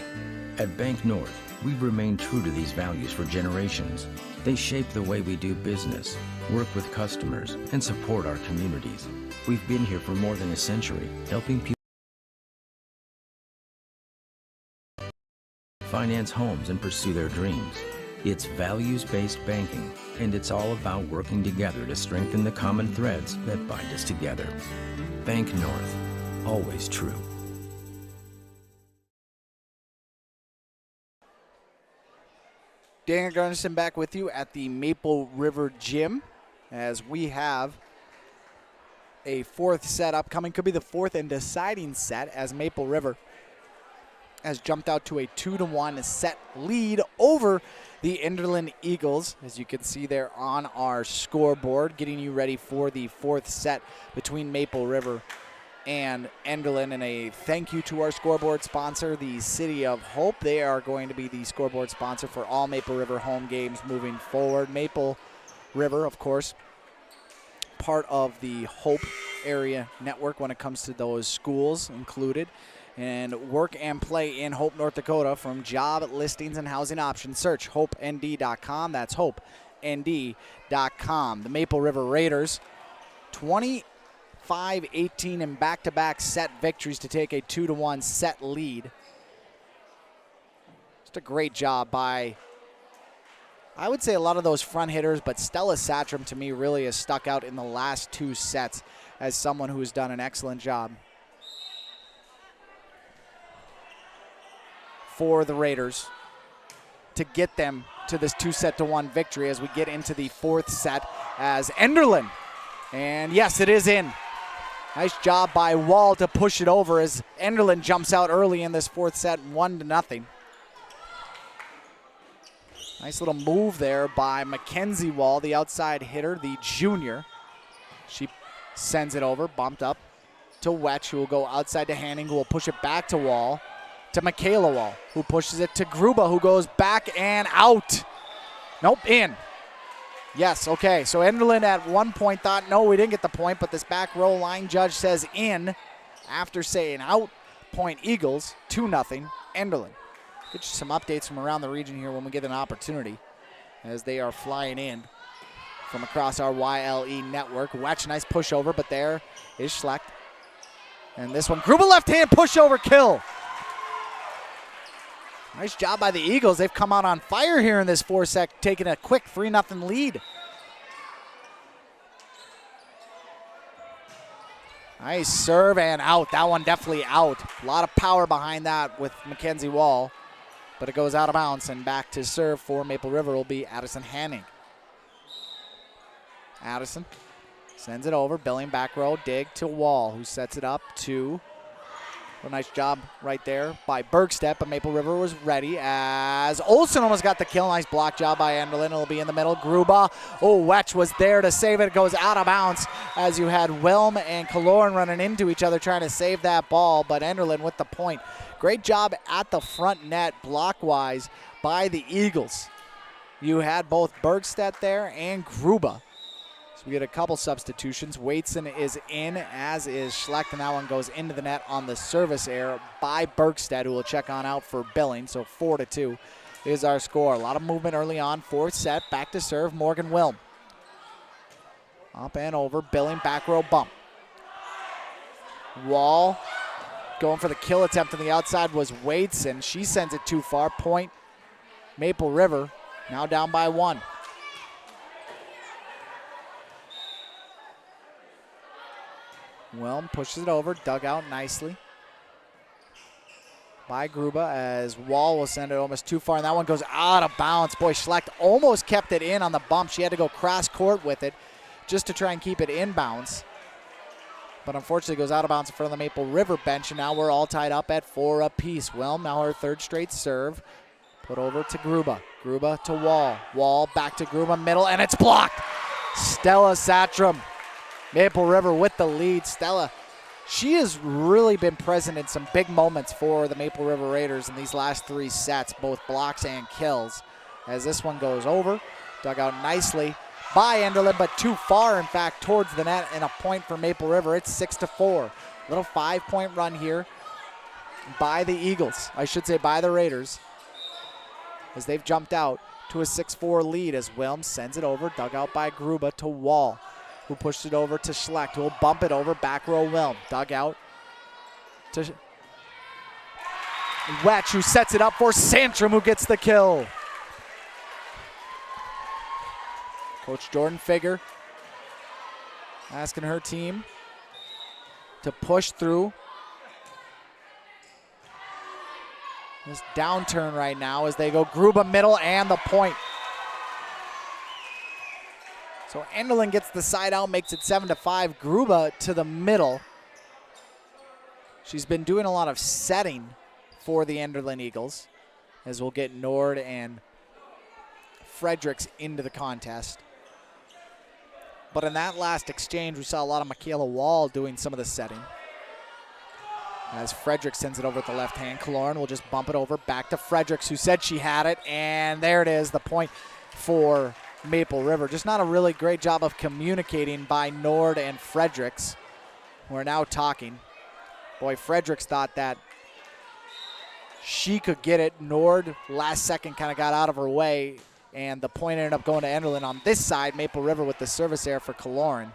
At Bank North, we've remained true to these values for generations. They shape the way we do business, work with customers, and support our communities. We've been here for more than a century, helping people finance homes and pursue their dreams. It's values-based banking, and it's all about working together to strengthen the common threads that bind us together. Bank North, always true. Daniel Garnison back with you at the Maple River Gym as we have a fourth set upcoming. Could be the fourth and deciding set as Maple River has jumped out to a 2-1 set lead over the Enderlin Eagles, as you can see there on our scoreboard, getting you ready for the fourth set between Maple River and Enderlin. And a thank you to our scoreboard sponsor, the City of Hope. They are going to be the scoreboard sponsor for all Maple River home games moving forward. Maple River, of course, part of the Hope area network when it comes to those schools included. And work and play in Hope, North Dakota from job listings and housing options. Search HopeND.com. That's HopeND.com. The Maple River Raiders, 25-18 in back-to-back set victories to take a 2-1 set lead. Just a great job by, I would say, a lot of those front hitters, but Stella Satram to me really has stuck out in the last two sets as someone who has done an excellent job for the Raiders to get them to this 2-1 victory as we get into the fourth set as Enderlin. And yes, it is in. Nice job by Wall to push it over as Enderlin jumps out early in this fourth set, 1-0. Nice little move there by Mackenzie Wall, the outside hitter, the junior. She sends it over, bumped up to Wetch, who will go outside to Hanning, who will push it back to Wall. To Michaela Wall, who pushes it to Gruba, who goes back and out. Nope, in. Yes, okay. So Enderlin at one point thought, no, we didn't get the point, but this back row line judge says in after saying out. Point Eagles, 2-0, Enderlin. Get you some updates from around the region here when we get an opportunity as they are flying in from across our YLE network. Wetch, nice pushover, but there is Schlecht. And this one, Gruber left hand pushover kill. Nice job by the Eagles. They've come out on fire here in this 4-set, taking a quick 3-0 lead. Nice serve and out. That one definitely out. A lot of power behind that with Mackenzie Wall. But it goes out of bounds, and back to serve for Maple River will be Addison Hanning. Addison sends it over. Billing back row. Dig to Wall, who sets it up to... A nice job right there by Bergstedt, but Maple River was ready as Olsen almost got the kill. Nice block job by Enderlin. It'll be in the middle. Gruba. Oh, Wetch was there to save it. It goes out of bounds as you had Wilm and Kaloran running into each other trying to save that ball, but Enderlin with the point. Great job at the front net block-wise by the Eagles. You had both Bergstedt there and Gruba. So we get a couple substitutions. Waitson is in, as is Schlecht, and that one goes into the net on the service error by Bergstedt, who will check on out for Billing. So 4-2 is our score. A lot of movement early on. Fourth set, back to serve, Morgan Wilm. Up and over, Billing, back row bump. Wall going for the kill attempt on the outside was Waitson. She sends it too far. Point Maple River, now down by 1. Wilm pushes it over, dug out nicely by Gruba as Wall will send it almost too far, and that one goes out of bounds. Boy, Schlecht almost kept it in on the bump. She had to go cross court with it just to try and keep it in bounds. But unfortunately it goes out of bounds in front of the Maple River bench, and now we're all tied up at 4 apiece. Wilm, now her third straight serve. Put over to Gruba. Gruba to Wall. Wall back to Gruba, middle, and it's blocked. Stella Satram. Maple River with the lead. Stella, she has really been present in some big moments for the Maple River Raiders in these last 3 sets, both blocks and kills. As this one goes over, dug out nicely by Enderlin, but too far, in fact, towards the net, and a point for Maple River. It's 6-4. Little 5-point run here by the Eagles. I should say by the Raiders, as they've jumped out to a 6-4 lead as Wilms sends it over, dug out by Gruba to Wall, who pushed it over to Schlecht, who will bump it over, back row Wilm. Dug out to Wetch, who sets it up for Santrum, who gets the kill. Coach Jordan Figger asking her team to push through this downturn right now as they go Gruba middle and the point. So Enderlin gets the side out, makes it 7-5. Gruba to the middle. She's been doing a lot of setting for the Enderlin Eagles, as we'll get Nord and Fredericks into the contest. But in that last exchange, we saw a lot of Michaela Wall doing some of the setting. As Fredericks sends it over with the left hand, Kaloran will just bump it over back to Fredericks, who said she had it, and there it is, the point for Maple River. Just not a really great job of communicating by Nord and Fredericks, who are now talking. Boy, Fredericks thought that she could get it. Nord last second kind of got out of her way, and the point ended up going to Enderlin on this side. Maple River with the service error for Kaloran.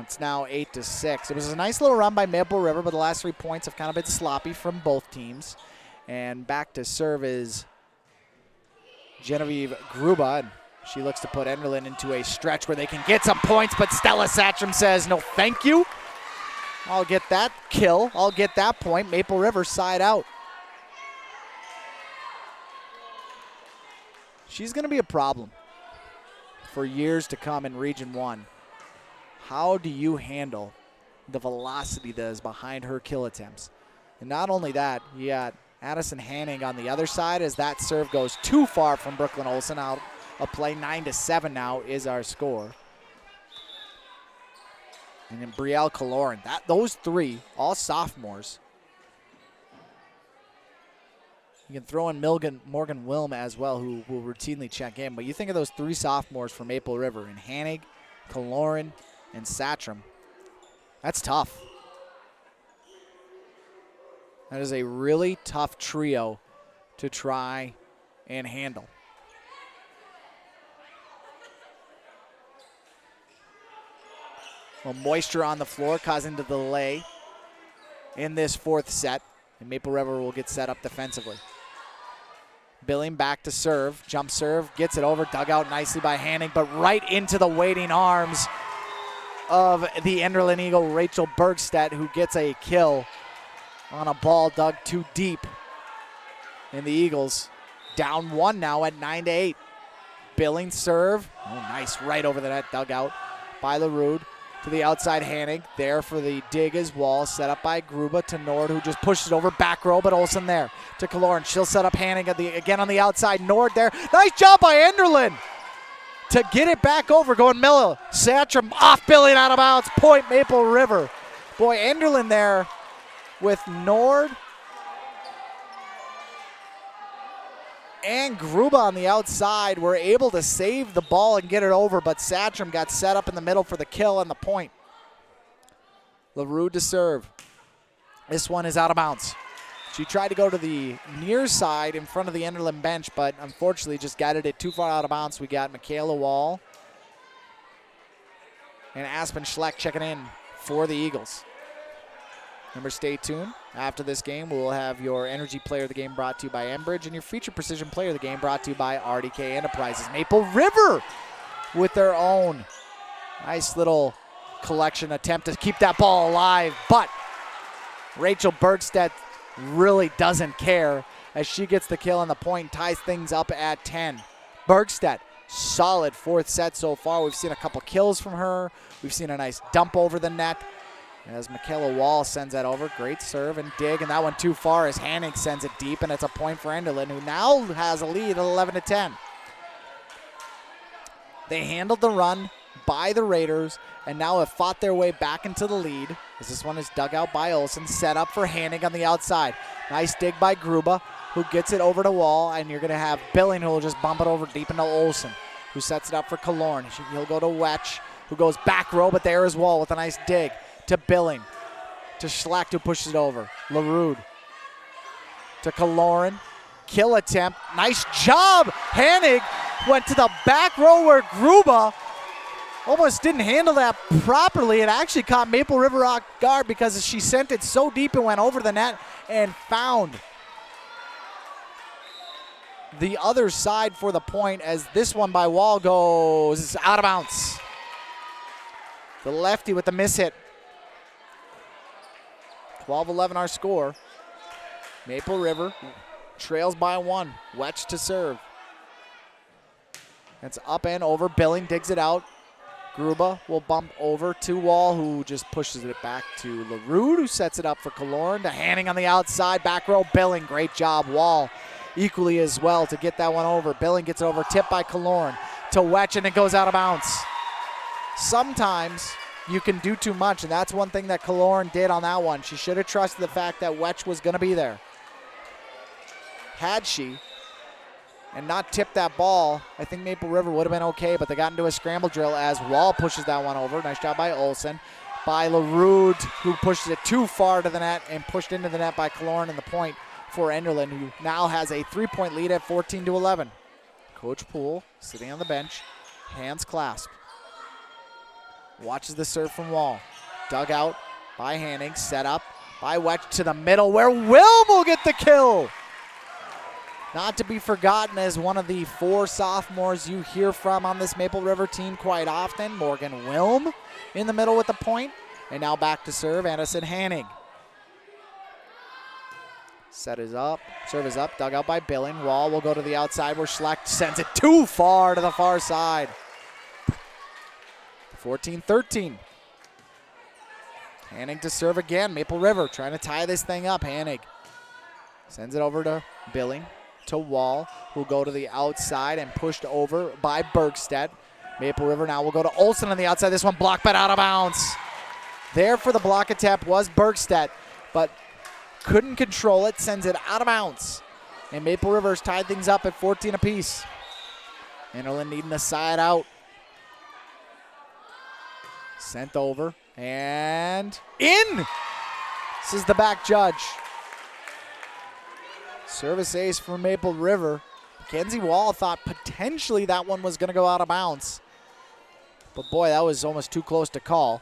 It's now 8-6. It was a nice little run by Maple River, but the last 3 points have kind of been sloppy from both teams. And back to serve is Genevieve Gruba, and she looks to put Enderlin into a stretch where they can get some points, but Stella Satcham says, no thank you. I'll get that kill. I'll get that point. Maple River side out. She's going to be a problem for years to come in Region 1. How do you handle the velocity that is behind her kill attempts? And not only that, you got Addison Hanning on the other side as that serve goes too far from Brooklyn Olsen. Out of play. 9-7 now is our score. And then Brielle Kaloran. Those 3, all sophomores. You can throw in Morgan Wilm as well, who will routinely check in. But you think of those 3 sophomores for Maple River in Hanig, Kaloran, and Satcham. That's tough. That is a really tough trio to try and handle. Well, moisture on the floor causing the delay in this 4th set, and Maple River will get set up defensively. Billing back to serve, jump serve, gets it over, dug out nicely by Hanning, but right into the waiting arms of the Enderlin Eagle, Rachel Bergstedt, who gets a kill on a ball dug too deep. And the Eagles down 1 now at 9-8. Billing serve, oh nice, right over the net, dug out by LaRude. To the outside, Hanning there for the dig as Wall, set up by Gruba to Nord, who just pushes it over back row, but Olsen there to Kaloran. She'll set up Hanning again on the outside. Nord there, nice job by Enderlin to get it back over, going Miller. Satcham off Billing, out of bounds, point Maple River. Boy, Enderlin there with Nord and Gruba on the outside were able to save the ball and get it over, but Satcham got set up in the middle for the kill and the point. LaRue to serve. This one is out of bounds. She tried to go to the near side in front of the Enderlin bench, but unfortunately just guided it too far out of bounds. We got Michaela Wall and Aspen Schleck checking in for the Eagles. Remember, stay tuned. After this game, we'll have your Energy Player of the Game brought to you by Enbridge and your Feature Precision Player of the Game brought to you by RDK Enterprises. Maple River with their own nice little collection attempt to keep that ball alive, but Rachel Bergstedt really doesn't care as she gets the kill and the point and ties things up at 10. Bergstedt, solid 4th set so far. We've seen a couple kills from her. We've seen a nice dump over the net. As Michaela Wall sends that over, great serve and dig, and that one too far as Hanning sends it deep, and it's a point for Enderlin, who now has a lead at 11-10. They handled the run by the Raiders, and now have fought their way back into the lead, as this one is dug out by Olsen, set up for Hanning on the outside. Nice dig by Gruba, who gets it over to Wall, and you're going to have Billing, who will just bump it over deep into Olsen, who sets it up for Kaloran. He'll go to Wetch, who goes back row, but there is Wall with a nice dig. To Billing, to Schlacht, who pushes it over. LaRude to Kaloran. Kill attempt. Nice job. Hannig went to the back row where Gruba almost didn't handle that properly. It actually caught Maple River off guard because she sent it so deep it went over the net and found the other side for the point, as this one by Wall goes out of bounds. The lefty with the miss hit. 12-11 our score. Maple River trails by 1. Wetch to serve. It's up and over. Billing digs it out. Gruba will bump over to Wall, who just pushes it back to LaRue, who sets it up for Kaloran. To Hanning on the outside. Back row, Billing. Great job. Wall equally as well to get that one over. Billing gets it over. Tipped by Kaloran to Wetch, and it goes out of bounds. Sometimes you can do too much, and that's one thing that Kaloran did on that one. She should have trusted the fact that Wetch was going to be there. Had she, and not tipped that ball, I think Maple River would have been okay, but they got into a scramble drill as Wall pushes that one over. Nice job by Olsen. By LaRue, who pushes it too far to the net and pushed into the net by Kaloran, and the point for Enderlin, who now has a 3-point lead at 14-11. Coach Poole sitting on the bench, hands clasped. Watches the serve from Wall. Dug out by Hanning. Set up by Wetch to the middle where Wilm will get the kill. Not to be forgotten as one of the 4 sophomores you hear from on this Maple River team quite often. Morgan Wilm in the middle with the point. And now back to serve, Anderson Hanning. Serve is up. Dug out by Billing. Wall will go to the outside where Schlecht sends it too far to the far side. 14-13. Hanning to serve again. Maple River trying to tie this thing up. Hanning sends it over to Billing, to Wall, who'll go to the outside and pushed over by Bergstedt. Maple River now will go to Olsen on the outside. This one blocked but out of bounds. There for the block attempt was Bergstedt, but couldn't control it. Sends it out of bounds. And Maple River's tied things up at 14 apiece. Enderlin needing the side out. Sent over and in. This is the back judge. Service ace for Maple River. Mackenzie Wall thought potentially that one was going to go out of bounds. But boy, that was almost too close to call.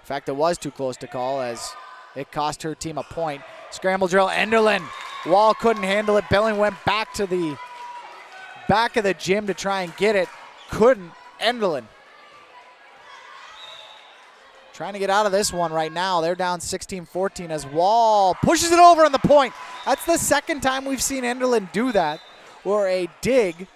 In fact, it was too close to call as it cost her team a point. Scramble drill, Enderlin. Wall couldn't handle it. Billing went back to the back of the gym to try and get it. Couldn't. Enderlin trying to get out of this one right now. They're down 16-14 as Wall pushes it over on the point. That's the second time we've seen Enderlin do that, where a dig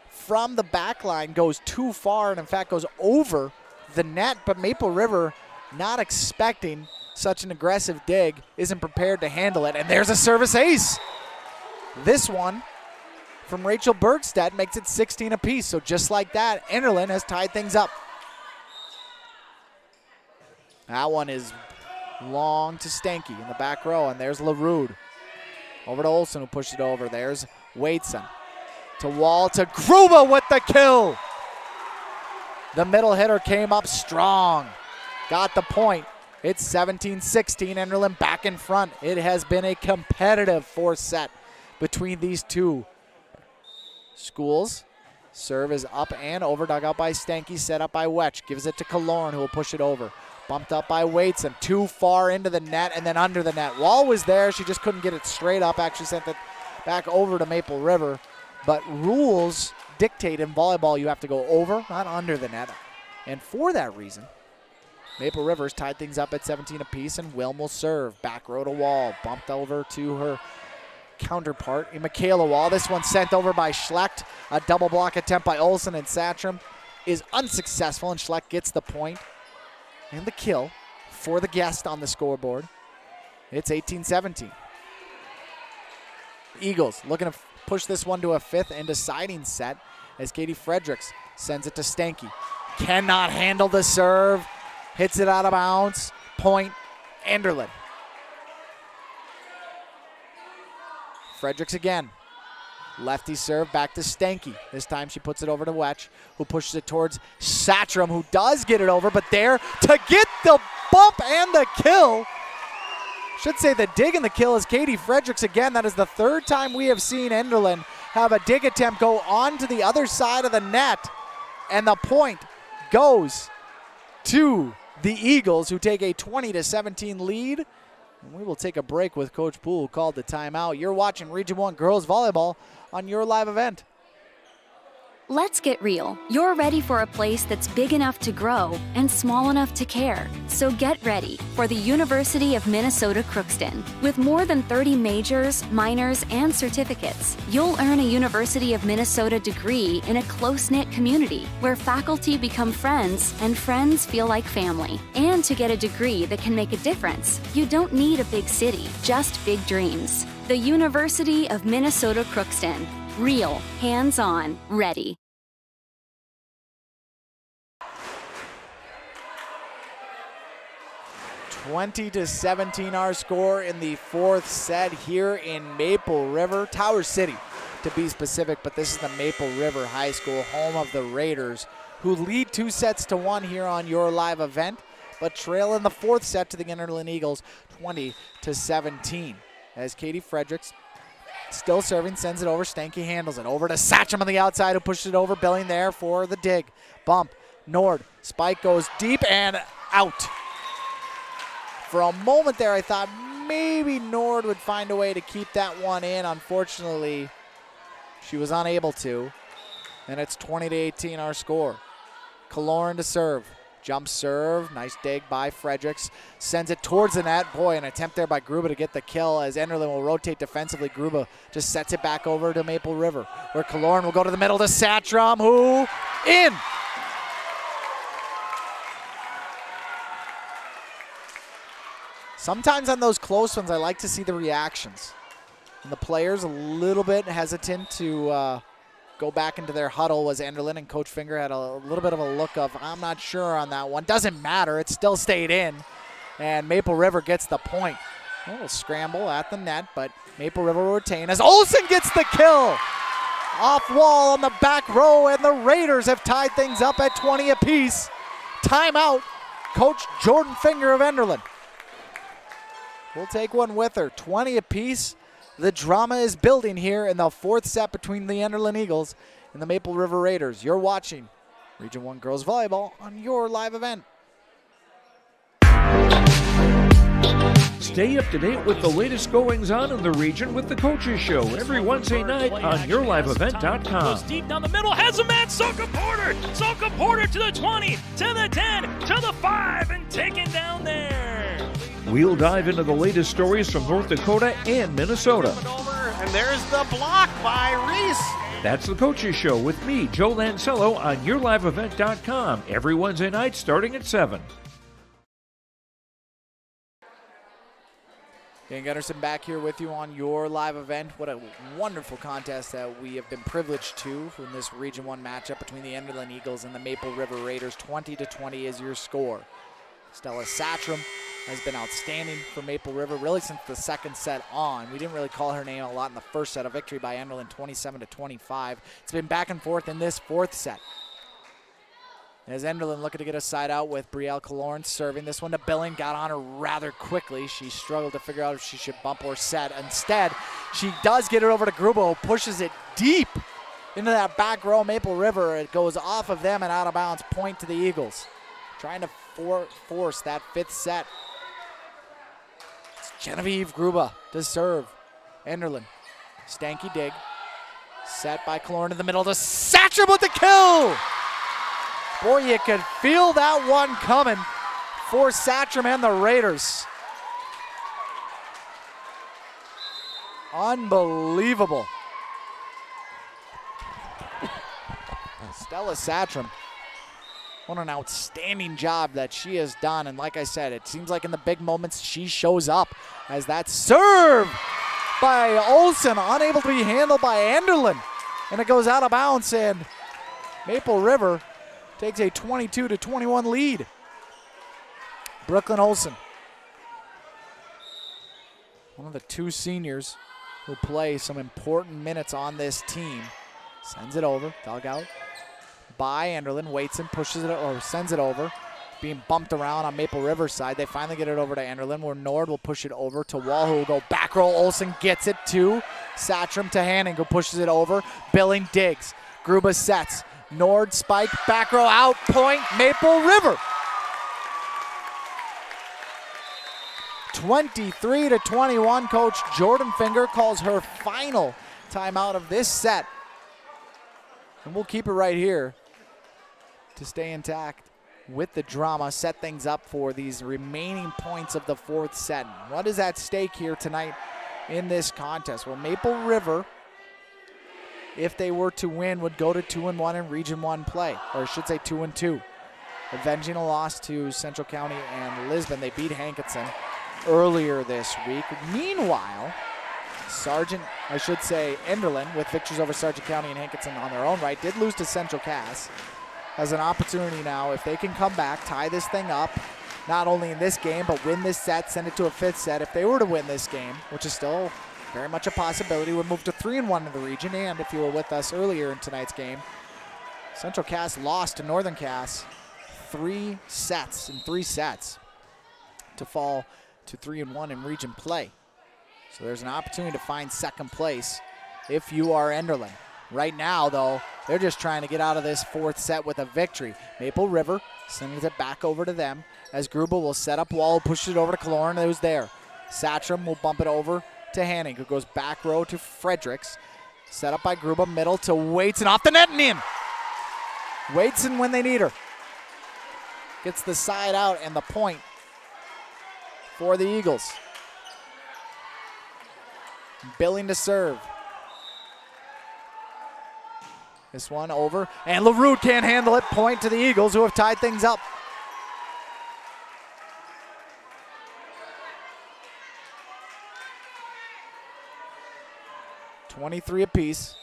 from the back line goes too far and in fact goes over the net, but Maple River not expecting such an aggressive dig, isn't prepared to handle it, and there's a service ace. This one from Rachel Bergstedt makes it 16 apiece, so just like that, Enderlin has tied things up. That one is long to Stanky in the back row, and there's LaRude. Over to Olsen, who pushed it over. There's Waitson. To Wall, to Gruba with the kill. The middle hitter came up strong. Got the point. It's 17-16, Enderlin back in front. It has been a competitive fourth set between these two schools. Serve is up and over, dug out by Stanky, set up by Wetch. Gives it to Kaloran, who will push it over. Bumped up by Waitson, too far into the net and then under the net. Wall was there, she just couldn't get it straight up, actually sent it back over to Maple River. But rules dictate in volleyball you have to go over, not under the net. And for that reason, Maple River's tied things up at 17 apiece, and Wilm will serve. Back row to Wall, bumped over to her counterpart in Michaela Wall. This one sent over by Schlecht. A double block attempt by Olsen, and Satram is unsuccessful, and Schlecht gets the point and the kill for the guest on the scoreboard. It's 18-17. Eagles looking to push this one to a fifth and deciding set as Katie Fredericks sends it to Stanky. Cannot handle the serve. Hits it out of bounds. Point, Enderlin. Fredericks again. Lefty serve back to Stanky. This time she puts it over to Wetch, who pushes it towards Satram, who does get it over, but there to get the bump and the kill. Should say the dig and the kill is Katie Fredericks again. That is the third time we have seen Enderlin have a dig attempt go on to the other side of the net. And the point goes to the Eagles, who take a 20-17 lead. And we will take a break with Coach Poole, who called the timeout. You're watching Region 1 Girls Volleyball on your live event. Let's get real. You're ready for a place that's big enough to grow and small enough to care. So get ready for the University of Minnesota Crookston. With more than 30 majors, minors, and certificates, you'll earn a University of Minnesota degree in a close-knit community where faculty become friends and friends feel like family. And to get a degree that can make a difference, you don't need a big city, just big dreams. The University of Minnesota Crookston. Real, hands-on, ready. (20-17) our score in the fourth set here in Maple River, Tower City to be specific, but this is the Maple River High School, home of the Raiders, who lead 2-1 here on your live event, but trail in the fourth set to the Enderlin Eagles, 20-17. As Katie Fredericks, still serving, sends it over. Stanky handles it. Over to Satcham on the outside, who pushes it over. Billing there for the dig. Bump. Nord. Spike goes deep and out. For a moment there, I thought maybe Nord would find a way to keep that one in. Unfortunately, she was unable to. And it's 20-18 our score. Kaloran to serve. Jump serve, nice dig by Fredericks. Sends it towards the net. Boy, an attempt there by Gruba to get the kill as Enderlin will rotate defensively. Gruba just sets it back over to Maple River, where Kaloran will go to the middle to Satram, who in. Sometimes on those close ones, I like to see the reactions. And the players a little bit hesitant to go back into their huddle was Enderlin, and Coach Finger had a little bit of a look of, I'm not sure on that one. Doesn't matter, it still stayed in. And Maple River gets the point. A little scramble at the net, but Maple River will retain as Olsen gets the kill. Off wall on the back row, and the Raiders have tied things up at 20 apiece. Timeout, Coach Jordan Finger of Enderlin. We'll take one with her. 20 apiece. The drama is building here in the fourth set between the Enderlin Eagles and the Maple River Raiders. You're watching Region 1 Girls Volleyball on your live event. Stay up to date with the latest goings-on in the region with the Coaches Show every Wednesday night on YourLiveEvent.com. Goes deep down the middle, has a man, Soka Porter! Soka Porter to the 20, to the 10, to the 5, and taken down there. We'll dive into the latest stories from North Dakota and Minnesota. And there's the block by Reese. That's the Coaches Show with me, Joe Lancello, on YourLiveEvent.com every Wednesday night starting at 7. Dan Gunderson back here with you on your live event. What a wonderful contest that we have been privileged to in this Region 1 matchup between the Enderlin Eagles and the Maple River Raiders. 20-20 is your score. Stella Satchram has been outstanding for Maple River really since the second set on. We didn't really call her name a lot in the first set. A victory by Enderlin 27-25. It's been back and forth in this fourth set. As Enderlin looking to get a side out with Brielle Kalorn serving. This one to Billing, got on her rather quickly. She struggled to figure out if she should bump or set. Instead, she does get it over to Grubo, pushes it deep into that back row, Maple River. It goes off of them and out of bounds, point to the Eagles. Trying to force that fifth set. It's Genevieve Gruba to serve. Enderlin, stanky dig. Set by Kalorn in the middle to Satcham with the kill! Boy, you could feel that one coming for Satcham and the Raiders. Unbelievable. Stella Satcham, what an outstanding job that she has done. And like I said, it seems like in the big moments she shows up as that serve by Olsen, unable to be handled by Enderlin. And it goes out of bounds, and Maple River takes a 22-21 lead. Brooklyn Olsen, one of the two seniors who play some important minutes on this team, sends it over, dug out by Enderlin, waits and pushes it, or sends it over, being bumped around on Maple River's side. They finally get it over to Enderlin, where Nord will push it over to Wall, who will go back roll. Olsen gets it to Satcham, to Hanning, who pushes it over. Billing digs, Gruba sets, Nord spike, back row out, point, Maple River. 23-21, Coach Jordan Finger calls her final timeout of this set. And we'll keep it right here to stay intact with the drama, set things up for these remaining points of the fourth set. What is at stake here tonight in this contest? Well, Maple River, if they were to win, would go to 2-1 in Region 1 play, or I should say 2-2. Avenging a loss to Central County and Lisbon. They beat Hankinson earlier this week. Meanwhile, Enderlin, with victories over Sargent County and Hankinson on their own right, did lose to Central Cass. Has an opportunity now, if they can come back, tie this thing up, not only in this game, but win this set, send it to a fifth set. If they were to win this game, which is still very much a possibility, would move to 3-1 in the region. And if you were with us earlier in tonight's game, Central Cass lost to Northern Cass 3 sets to fall to 3-1 in region play. So there's an opportunity to find second place if you are Enderlin. Right now, though, they're just trying to get out of this fourth set with a victory. Maple River sends it back over to them as Gruba will set up Wall, pushes it over to Kalorn, who's there. Satcham will bump it over to Hanning, who goes back row to Fredericks. Set up by Gruba, middle to Waitson, off the net and in. Waitson when they need her. Gets the side out and the point for the Eagles. Billing to serve. This one over, and LaRue can't handle it. Point to the Eagles, who have tied things up. .23 apiece.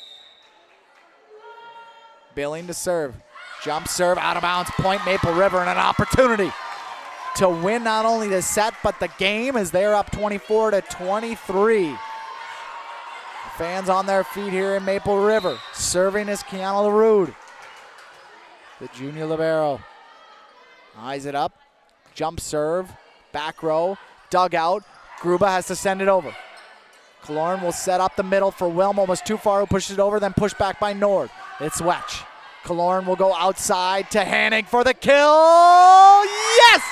Billing to serve. Jump serve, out of bounds, point Maple River, and an opportunity to win not only the set but the game as they're up 24-23. Fans on their feet here in Maple River. Serving is Kiana LaRude, the junior libero. Eyes it up, jump serve, back row, dugout. Gruba has to send it over. Kaloran will set up the middle for Wilm, almost too far, who pushes it over, then pushed back by Nord. It's Wetch. Kaloran will go outside to Hanning for the kill. Yes!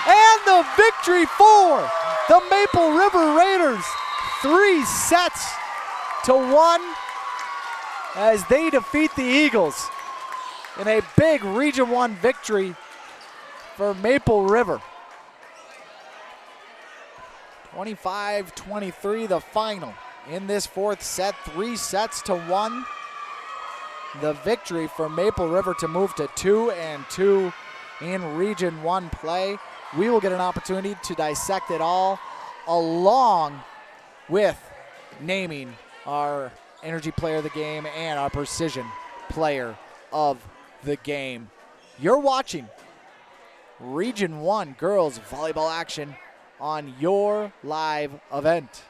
And the victory for the Maple River Raiders. 3-1 as they defeat the Eagles in a big Region 1 victory for Maple River. 25-23 the final in this fourth set, 3-1. The victory for Maple River to move to 2-2 in Region 1 play. We will get an opportunity to dissect it all along with naming our Energy Player of the Game and our Precision Player of the Game. You're watching Region 1 girls volleyball action on your live event.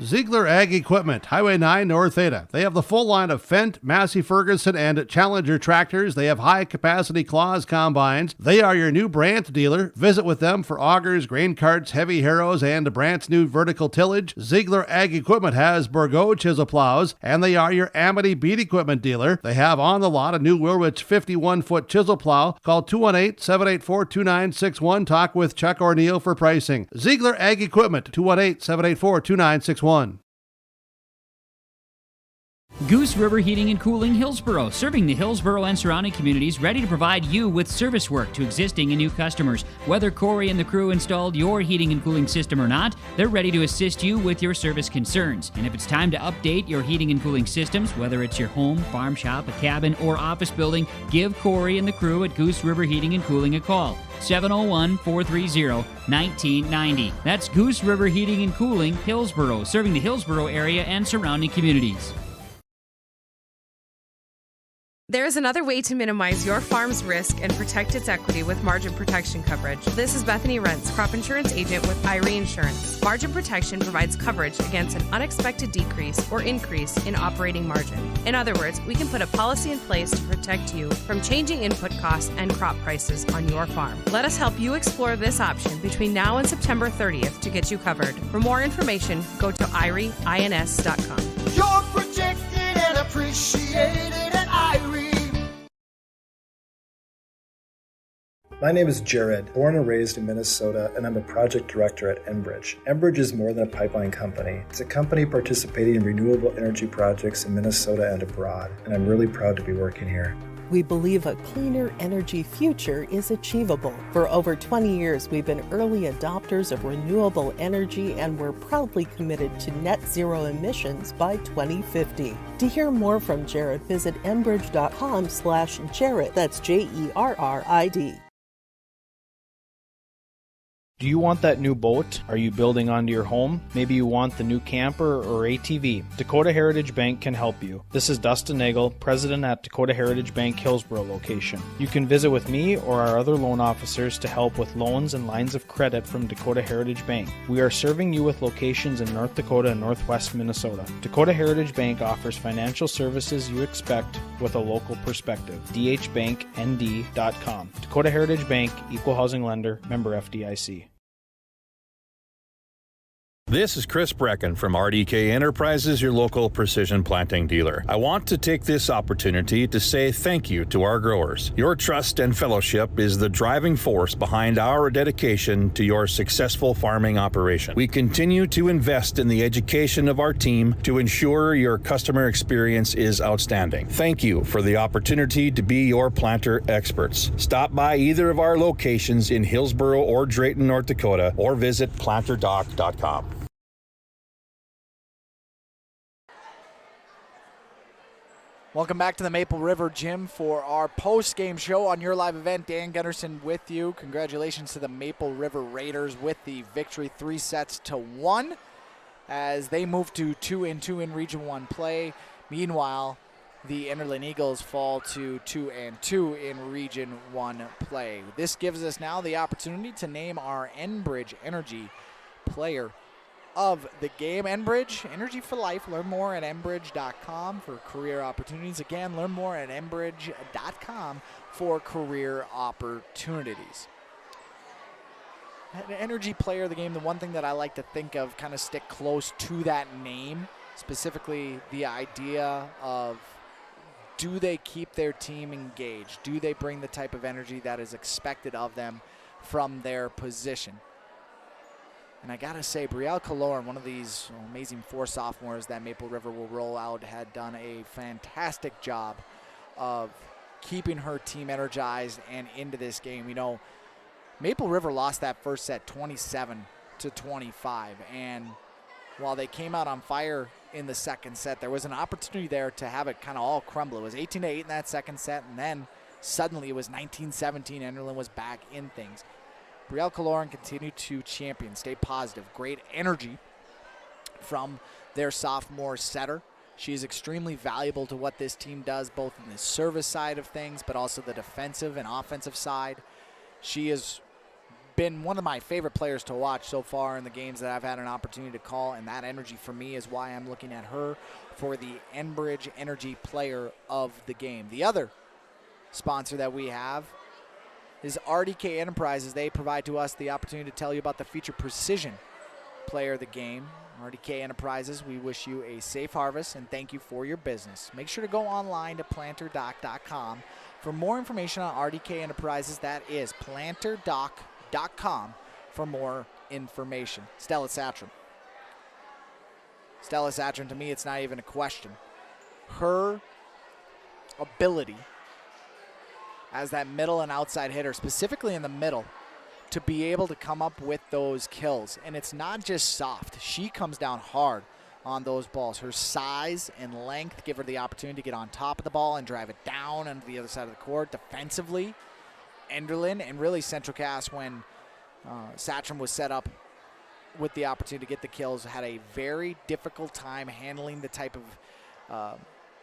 Ziegler Ag Equipment, Highway 9 North Ada. They have the full line of Fendt, Massey Ferguson, and Challenger tractors. They have high-capacity Claas combines. They are your new Brandt dealer. Visit with them for augers, grain carts, heavy harrows, and Brandt's new vertical tillage. Ziegler Ag Equipment has Bourgault chisel plows, and they are your Amity bead equipment dealer. They have on the lot a new Wilrich 51-foot chisel plow. Call 218-784-2961. Talk with Chuck or Neil for pricing. Ziegler Ag Equipment, 218-784-2961. Goose River Heating and Cooling Hillsboro, serving the Hillsboro and surrounding communities, ready to provide you with service work to existing and new customers. Whether Corey and the crew installed your heating and cooling system or not, they're ready to assist you with your service concerns. And if it's time to update your heating and cooling systems, whether it's your home, farm shop, a cabin, or office building, give Corey and the crew at Goose River Heating and Cooling a call. 701-430-1990. That's Goose River Heating and Cooling, Hillsboro, serving the Hillsboro area and surrounding communities. There is another way to minimize your farm's risk and protect its equity with margin protection coverage. This is Bethany Rentz, crop insurance agent with IRE Insurance. Margin protection provides coverage against an unexpected decrease or increase in operating margin. In other words, we can put a policy in place to protect you from changing input costs and crop prices on your farm. Let us help you explore this option between now and September 30th to get you covered. For more information, go to IREINS.com. You're protected and appreciated at IRE. My name is Jared, born and raised in Minnesota, and I'm a project director at Enbridge. Enbridge is more than a pipeline company. It's a company participating in renewable energy projects in Minnesota and abroad, and I'm really proud to be working here. We believe a cleaner energy future is achievable. For over 20 years, we've been early adopters of renewable energy, and we're proudly committed to net zero emissions by 2050. To hear more from Jared, visit enbridge.com/Jared. That's JERRID. Do you want that new boat? Are you building onto your home? Maybe you want the new camper or ATV. Dakota Heritage Bank can help you. This is Dustin Nagel, president at Dakota Heritage Bank Hillsboro location. You can visit with me or our other loan officers to help with loans and lines of credit from Dakota Heritage Bank. We are serving you with locations in North Dakota and Northwest Minnesota. Dakota Heritage Bank offers financial services you expect with a local perspective. dhbanknd.com. Dakota Heritage Bank, equal housing lender, member FDIC. This is Chris Brecken from RDK Enterprises, your local precision planting dealer. I want to take this opportunity to say thank you to our growers. Your trust and fellowship is the driving force behind our dedication to your successful farming operation. We continue to invest in the education of our team to ensure your customer experience is outstanding. Thank you for the opportunity to be your planter experts. Stop by either of our locations in Hillsboro or Drayton, North Dakota, or visit planterdoc.com. Welcome back to the Maple River Gym for our post-game show on your live event. Dan Gunderson with you. Congratulations to the Maple River Raiders with the victory, 3-1 as they move to 2-2 in Region 1 play. Meanwhile, the Enderlin Eagles fall to 2-2 in Region 1 play. This gives us now the opportunity to name our Enbridge Energy player of the game. Enbridge, energy for life. Learn more at enbridge.com for career opportunities. Again, learn more at enbridge.com for career opportunities. An energy player of the game, the one thing that I like to think of, kind of stick close to that name, specifically the idea of, do they keep their team engaged? Do they bring the type of energy that is expected of them from their position? And I gotta say, Brielle Kaloran, one of these amazing 4 sophomores that Maple River will roll out, had done a fantastic job of keeping her team energized and into this game. You know, Maple River lost that first set 27-25, and while they came out on fire in the second set, there was an opportunity there to have it kind of all crumble. It was 18-8 in that second set, and then suddenly it was 19-17. Enderlin was back in things. Brielle Kaloran continued to champion, stay positive, great energy from their sophomore setter. She is extremely valuable to what this team does, both in the service side of things, but also the defensive and offensive side. She has been one of my favorite players to watch so far in the games that I've had an opportunity to call, and that energy for me is why I'm looking at her for the Enbridge Energy Player of the Game. The other sponsor that we have is RDK Enterprises. They provide to us the opportunity to tell you about the Feature Precision Player of the Game. RDK Enterprises, we wish you a safe harvest and thank you for your business. Make sure to go online to planterdoc.com for more information on RDK Enterprises. That is planterdoc.com for more information. Stella Satram. Stella Satram, to me, it's not even a question. Her ability as that middle and outside hitter, specifically in the middle, to be able to come up with those kills. And it's not just soft. She comes down hard on those balls. Her size and length give her the opportunity to get on top of the ball and drive it down onto the other side of the court. Defensively, Enderlin and really Central Cass, when Satram was set up with the opportunity to get the kills, had a very difficult time handling the type of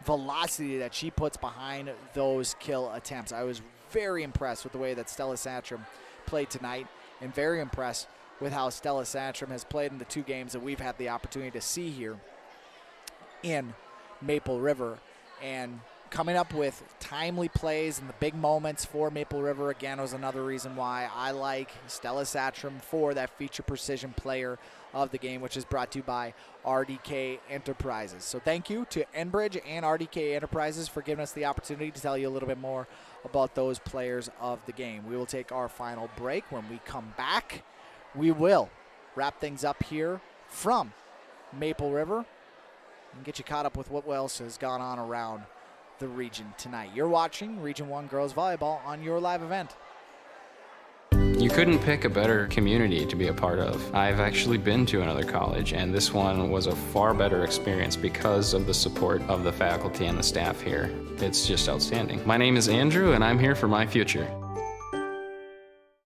velocity that she puts behind those kill attempts. I was very impressed with the way that Stella Satram played tonight, and very impressed with how Stella Satram has played in the 2 games that we've had the opportunity to see here in Maple River, and coming up with timely plays and the big moments for Maple River, again, was another reason why I like Stella Satram for that Feature Precision Player of the Game, which is brought to you by RDK Enterprises. So thank you to Enbridge and RDK Enterprises for giving us the opportunity to tell you a little bit more about those players of the game. We will take our final break. When we come back, we will wrap things up here from Maple River and get you caught up with what else has gone on around the region tonight. You're watching Region 1 Girls Volleyball on your live event. You couldn't pick a better community to be a part of. I've actually been to another college, and this one was a far better experience because of the support of the faculty and the staff here. It's just outstanding. My name is Andrew, and I'm here for my future.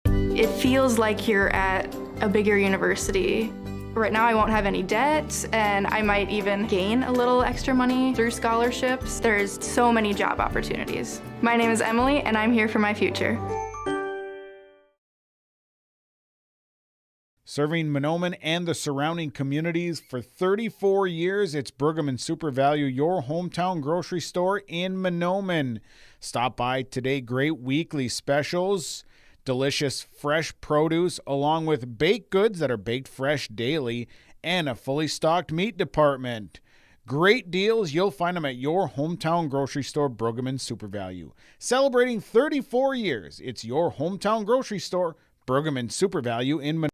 It feels like you're at a bigger university. Right now I won't have any debt, and I might even gain a little extra money through scholarships. There's so many job opportunities. My name is Emily, and I'm here for my future. Serving Mahnomen and the surrounding communities for 34 years, it's Brigham and Super Value, your hometown grocery store in Mahnomen. Stop by today. Great weekly specials, delicious fresh produce, along with baked goods that are baked fresh daily, and a fully stocked meat department. Great deals. You'll find them at your hometown grocery store, Brigham and Super Value. Celebrating 34 years, it's your hometown grocery store, Brigham and Super Value in Mahnomen.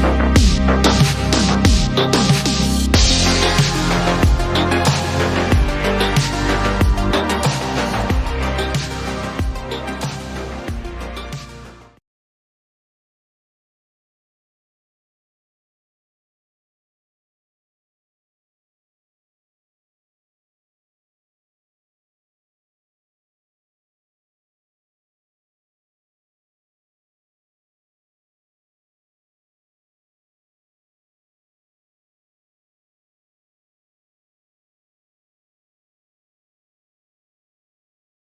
Hillsboro.